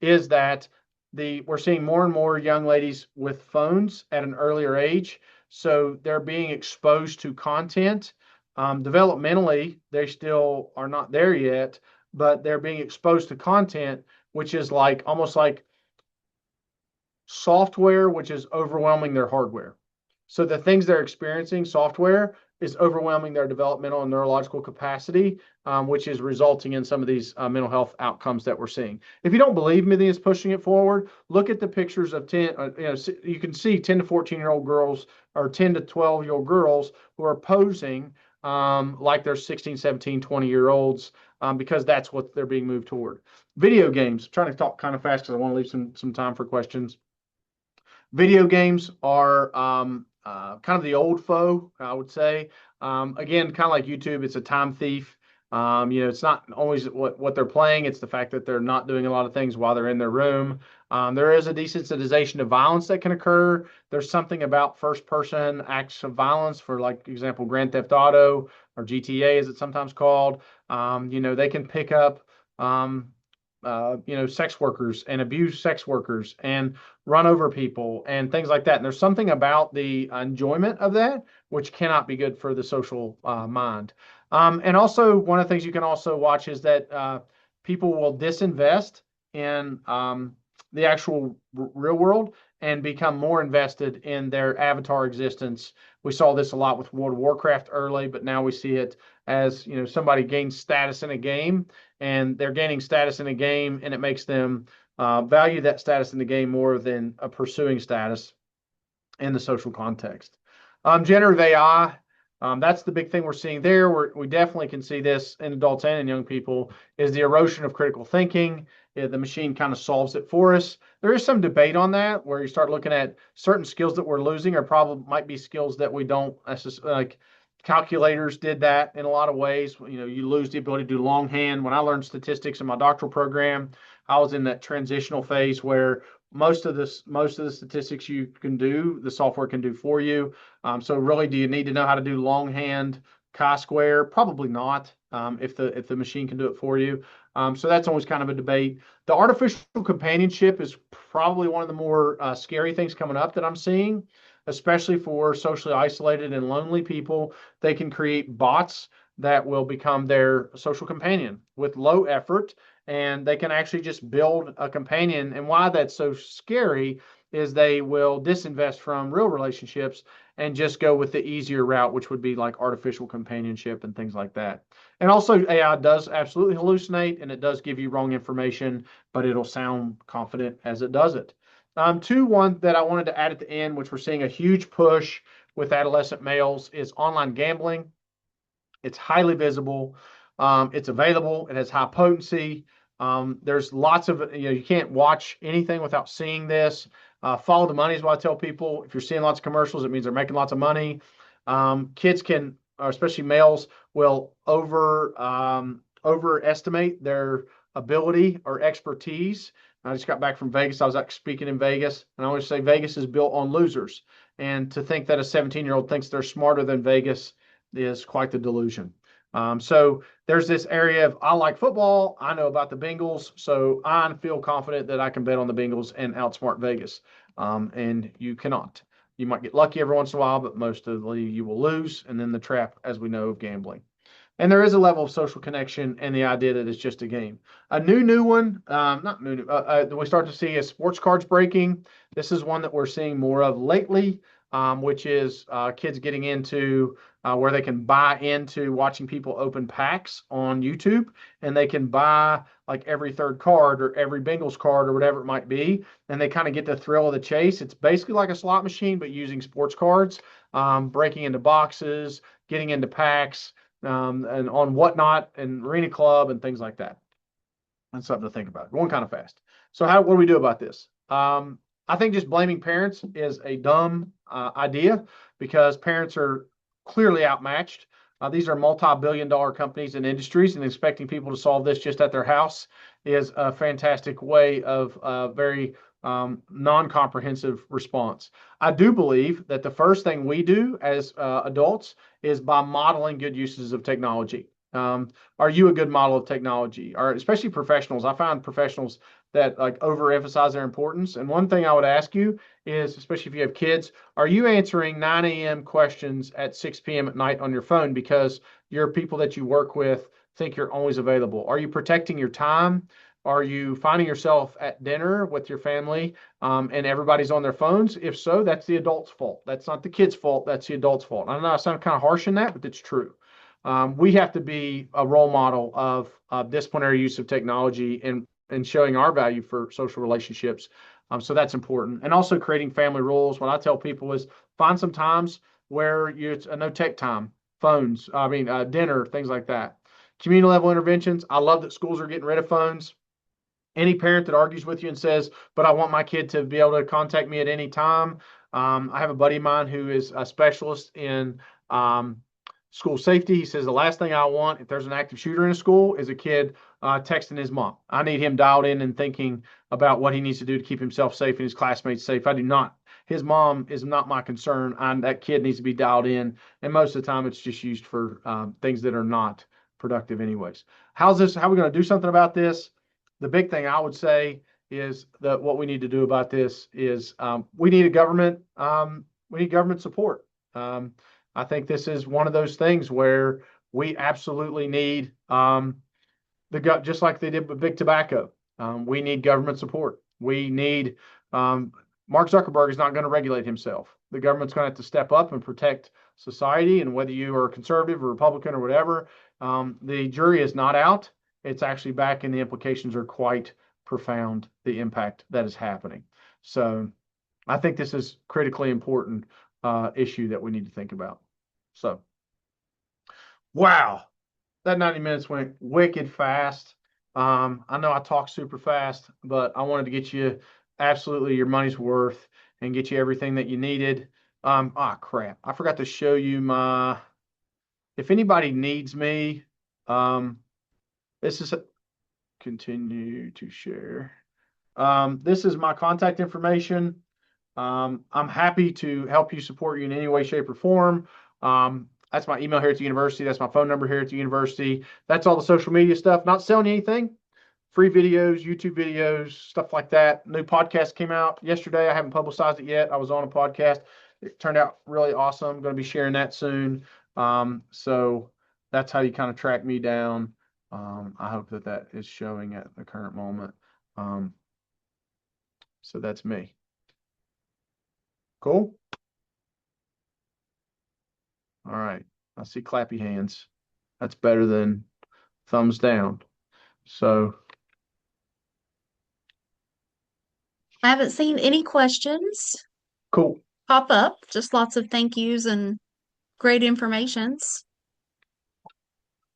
is that we're seeing more and more young ladies with phones at an earlier age, so they're being exposed to content. Developmentally, they still are not there yet, but they're being exposed to content, which is like almost like software, which is overwhelming their hardware. So the things they're experiencing, software, is overwhelming their developmental and neurological capacity, which is resulting in some of these mental health outcomes that we're seeing. If you don't believe me, it's pushing it forward. Look at the pictures of 10, you can see 10 to 14-year-old girls or 10 to 12-year-old girls who are posing like they're 16, 17, 20-year-olds because that's what they're being moved toward. Video games, I'm trying to talk kind of fast because I want to leave some time for questions. Video games are kind of the old foe, I would say. Again, kind of like YouTube, it's a time thief. It's not always what they're playing, it's the fact that they're not doing a lot of things while they're in their room. There is a desensitization of violence that can occur. There's something about first-person acts of violence, for like example, Grand Theft Auto or GTA, as it's sometimes called. They can pick up sex workers and abuse sex workers and run over people and things like that. And there's something about the enjoyment of that which cannot be good for the social mind. And also, one of the things you can also watch is that people will disinvest in the actual real world and become more invested in their avatar existence. We saw this a lot with World of Warcraft early, but now we see it as somebody gains status in a game, and they're gaining status in a game, and it makes them value that status in the game more than pursuing status in the social context. Generative AI, that's the big thing we're seeing there. We definitely can see this in adults and in young people, is the erosion of critical thinking. The machine kind of solves it for us. There is some debate on that, where you start looking at certain skills that we're losing, or probably might be skills that we don't necessarily like. Calculators did that in a lot of ways. You lose the ability to do longhand. When I learned statistics in my doctoral program, I was in that transitional phase where most of the statistics you can do, the software can do for you. So really, do you need to know how to do longhand chi-square? Probably not, if the machine can do it for you. So that's always kind of a debate. The artificial companionship is probably one of the more scary things coming up that I'm seeing, especially for socially isolated and lonely people. They can create bots that will become their social companion with low effort, and they can actually just build a companion. And why that's so scary is they will disinvest from real relationships and just go with the easier route, which would be like artificial companionship and things like that. And also, AI does absolutely hallucinate, and it does give you wrong information, but it'll sound confident as it does it. One that I wanted to add at the end, which we're seeing a huge push with adolescent males, is online gambling. It's highly visible. It's available. It has high potency. There's lots of, you can't watch anything without seeing this. Follow the money is what I tell people. If you're seeing lots of commercials, it means they're making lots of money. Kids can, especially males, will overestimate their ability or expertise. I just got back from Vegas. I was out speaking in Vegas, and I always say Vegas is built on losers. And to think that a 17-year-old thinks they're smarter than Vegas is quite the delusion. So there's this area of I like football. I know about the Bengals, so I feel confident that I can bet on the Bengals and outsmart Vegas. And you cannot. You might get lucky every once in a while, but most of the you will lose. And then the trap, as we know, of gambling. And there is a level of social connection and the idea that it's just a game. A new one, not new, we start to see is sports cards breaking. This is one that we're seeing more of lately, which is kids getting into where they can buy into watching people open packs on YouTube, and they can buy like every third card or every Bengals card or whatever it might be, and they kind of get the thrill of the chase. It's basically like a slot machine, but using sports cards, breaking into boxes, getting into packs and on Whatnot and Arena Club and things like that. That's something to think about. Going kind of fast. So what do we do about this? I think just blaming parents is a dumb idea because parents are clearly outmatched. These are multi-billion-dollar companies and industries, and expecting people to solve this just at their house is a fantastic way of very non-comprehensive response. I do believe that the first thing we do as adults is by modeling good uses of technology. Are you a good model of technology? Or especially professionals? I find professionals that like overemphasize their importance. And one thing I would ask you is, especially if you have kids, are you answering 9 a.m. questions at 6 p.m. at night on your phone because your people that you work with think you're always available? Are you protecting your time? Are you finding yourself at dinner with your family and everybody's on their phones? If so, that's the adult's fault. That's not the kid's fault. That's the adult's fault. I know I sound kind of harsh in that, but it's true. We have to be a role model of disciplinary use of technology and showing our value for social relationships. So that's important. And also creating family rules. What I tell people is find some times where it's a no tech time, phones, dinner, things like that. Community level interventions. I love that schools are getting rid of phones. Any parent that argues with you and says, but I want my kid to be able to contact me at any time. I have a buddy of mine who is a specialist in school safety. He says the last thing I want if there's an active shooter in a school is a kid texting his mom. I need him dialed in and thinking about what he needs to do to keep himself safe and his classmates safe. I do not. His mom is not my concern. That kid needs to be dialed in. And most of the time it's just used for things that are not productive anyways. How are we going to do something about this? The big thing I would say is that what we need to do about this is we need government support. I think this is one of those things where we absolutely need just like they did with big tobacco. We need government support. We need Mark Zuckerberg is not going to regulate himself. The government's going to have to step up and protect society. And whether you are conservative or Republican or whatever, the jury is not out. It's actually back, and the implications are quite profound, the impact that is happening. So I think this is critically important issue that we need to think about. So, wow, that 90 minutes went wicked fast. I know I talk super fast, but I wanted to get you absolutely your money's worth and get you everything that you needed. Crap. I forgot to show you if anybody needs me, this is continue to share. This is my contact information. I'm happy to help you, support you in any way, shape, or form. That's my email here at the university. That's my phone number here at the university. That's all the social media stuff. Not selling you anything. Free videos, YouTube videos, stuff like that. New podcast came out yesterday. I haven't publicized it yet. I was on a podcast. It turned out really awesome. I'm going to be sharing that soon. So that's how you kind of track me down. I hope that is showing at the current moment. So that's me. Cool. All right. I see clappy hands. That's better than thumbs down. So I haven't seen any questions cool. pop up, just lots of thank yous and great informations.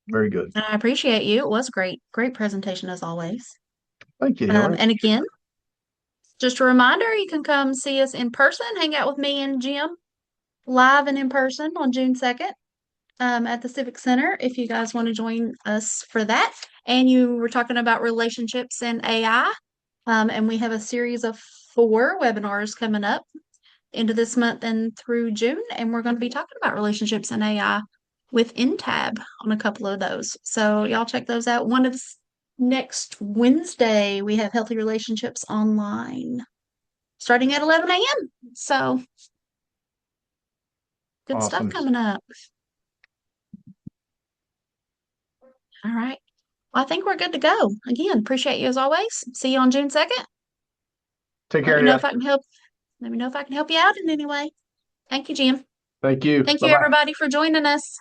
Very good. And I appreciate you. It was great. Great presentation as always. Thank you, Hillary. And again, Just a reminder, you can come see us in person, hang out with me and Jim live and in person on June 2nd at the Civic Center if you guys want to join us for that. And you were talking about relationships and AI, and we have a series of 4 webinars coming up into this month and through June, and we're going to be talking about relationships and AI with NTAB on a couple of those. So y'all check those out. One of next Wednesday, we have Healthy Relationships Online starting at 11 a.m. So good stuff Awesome. coming up. All right. Well, I think we're good to go. Again, appreciate you as always. See you on June 2nd. Take Let care, me know yeah. if I can help. Let me know if I can help you out in any way. Thank you, Jim. Thank you. Thank Bye you, bye. everybody, for joining us.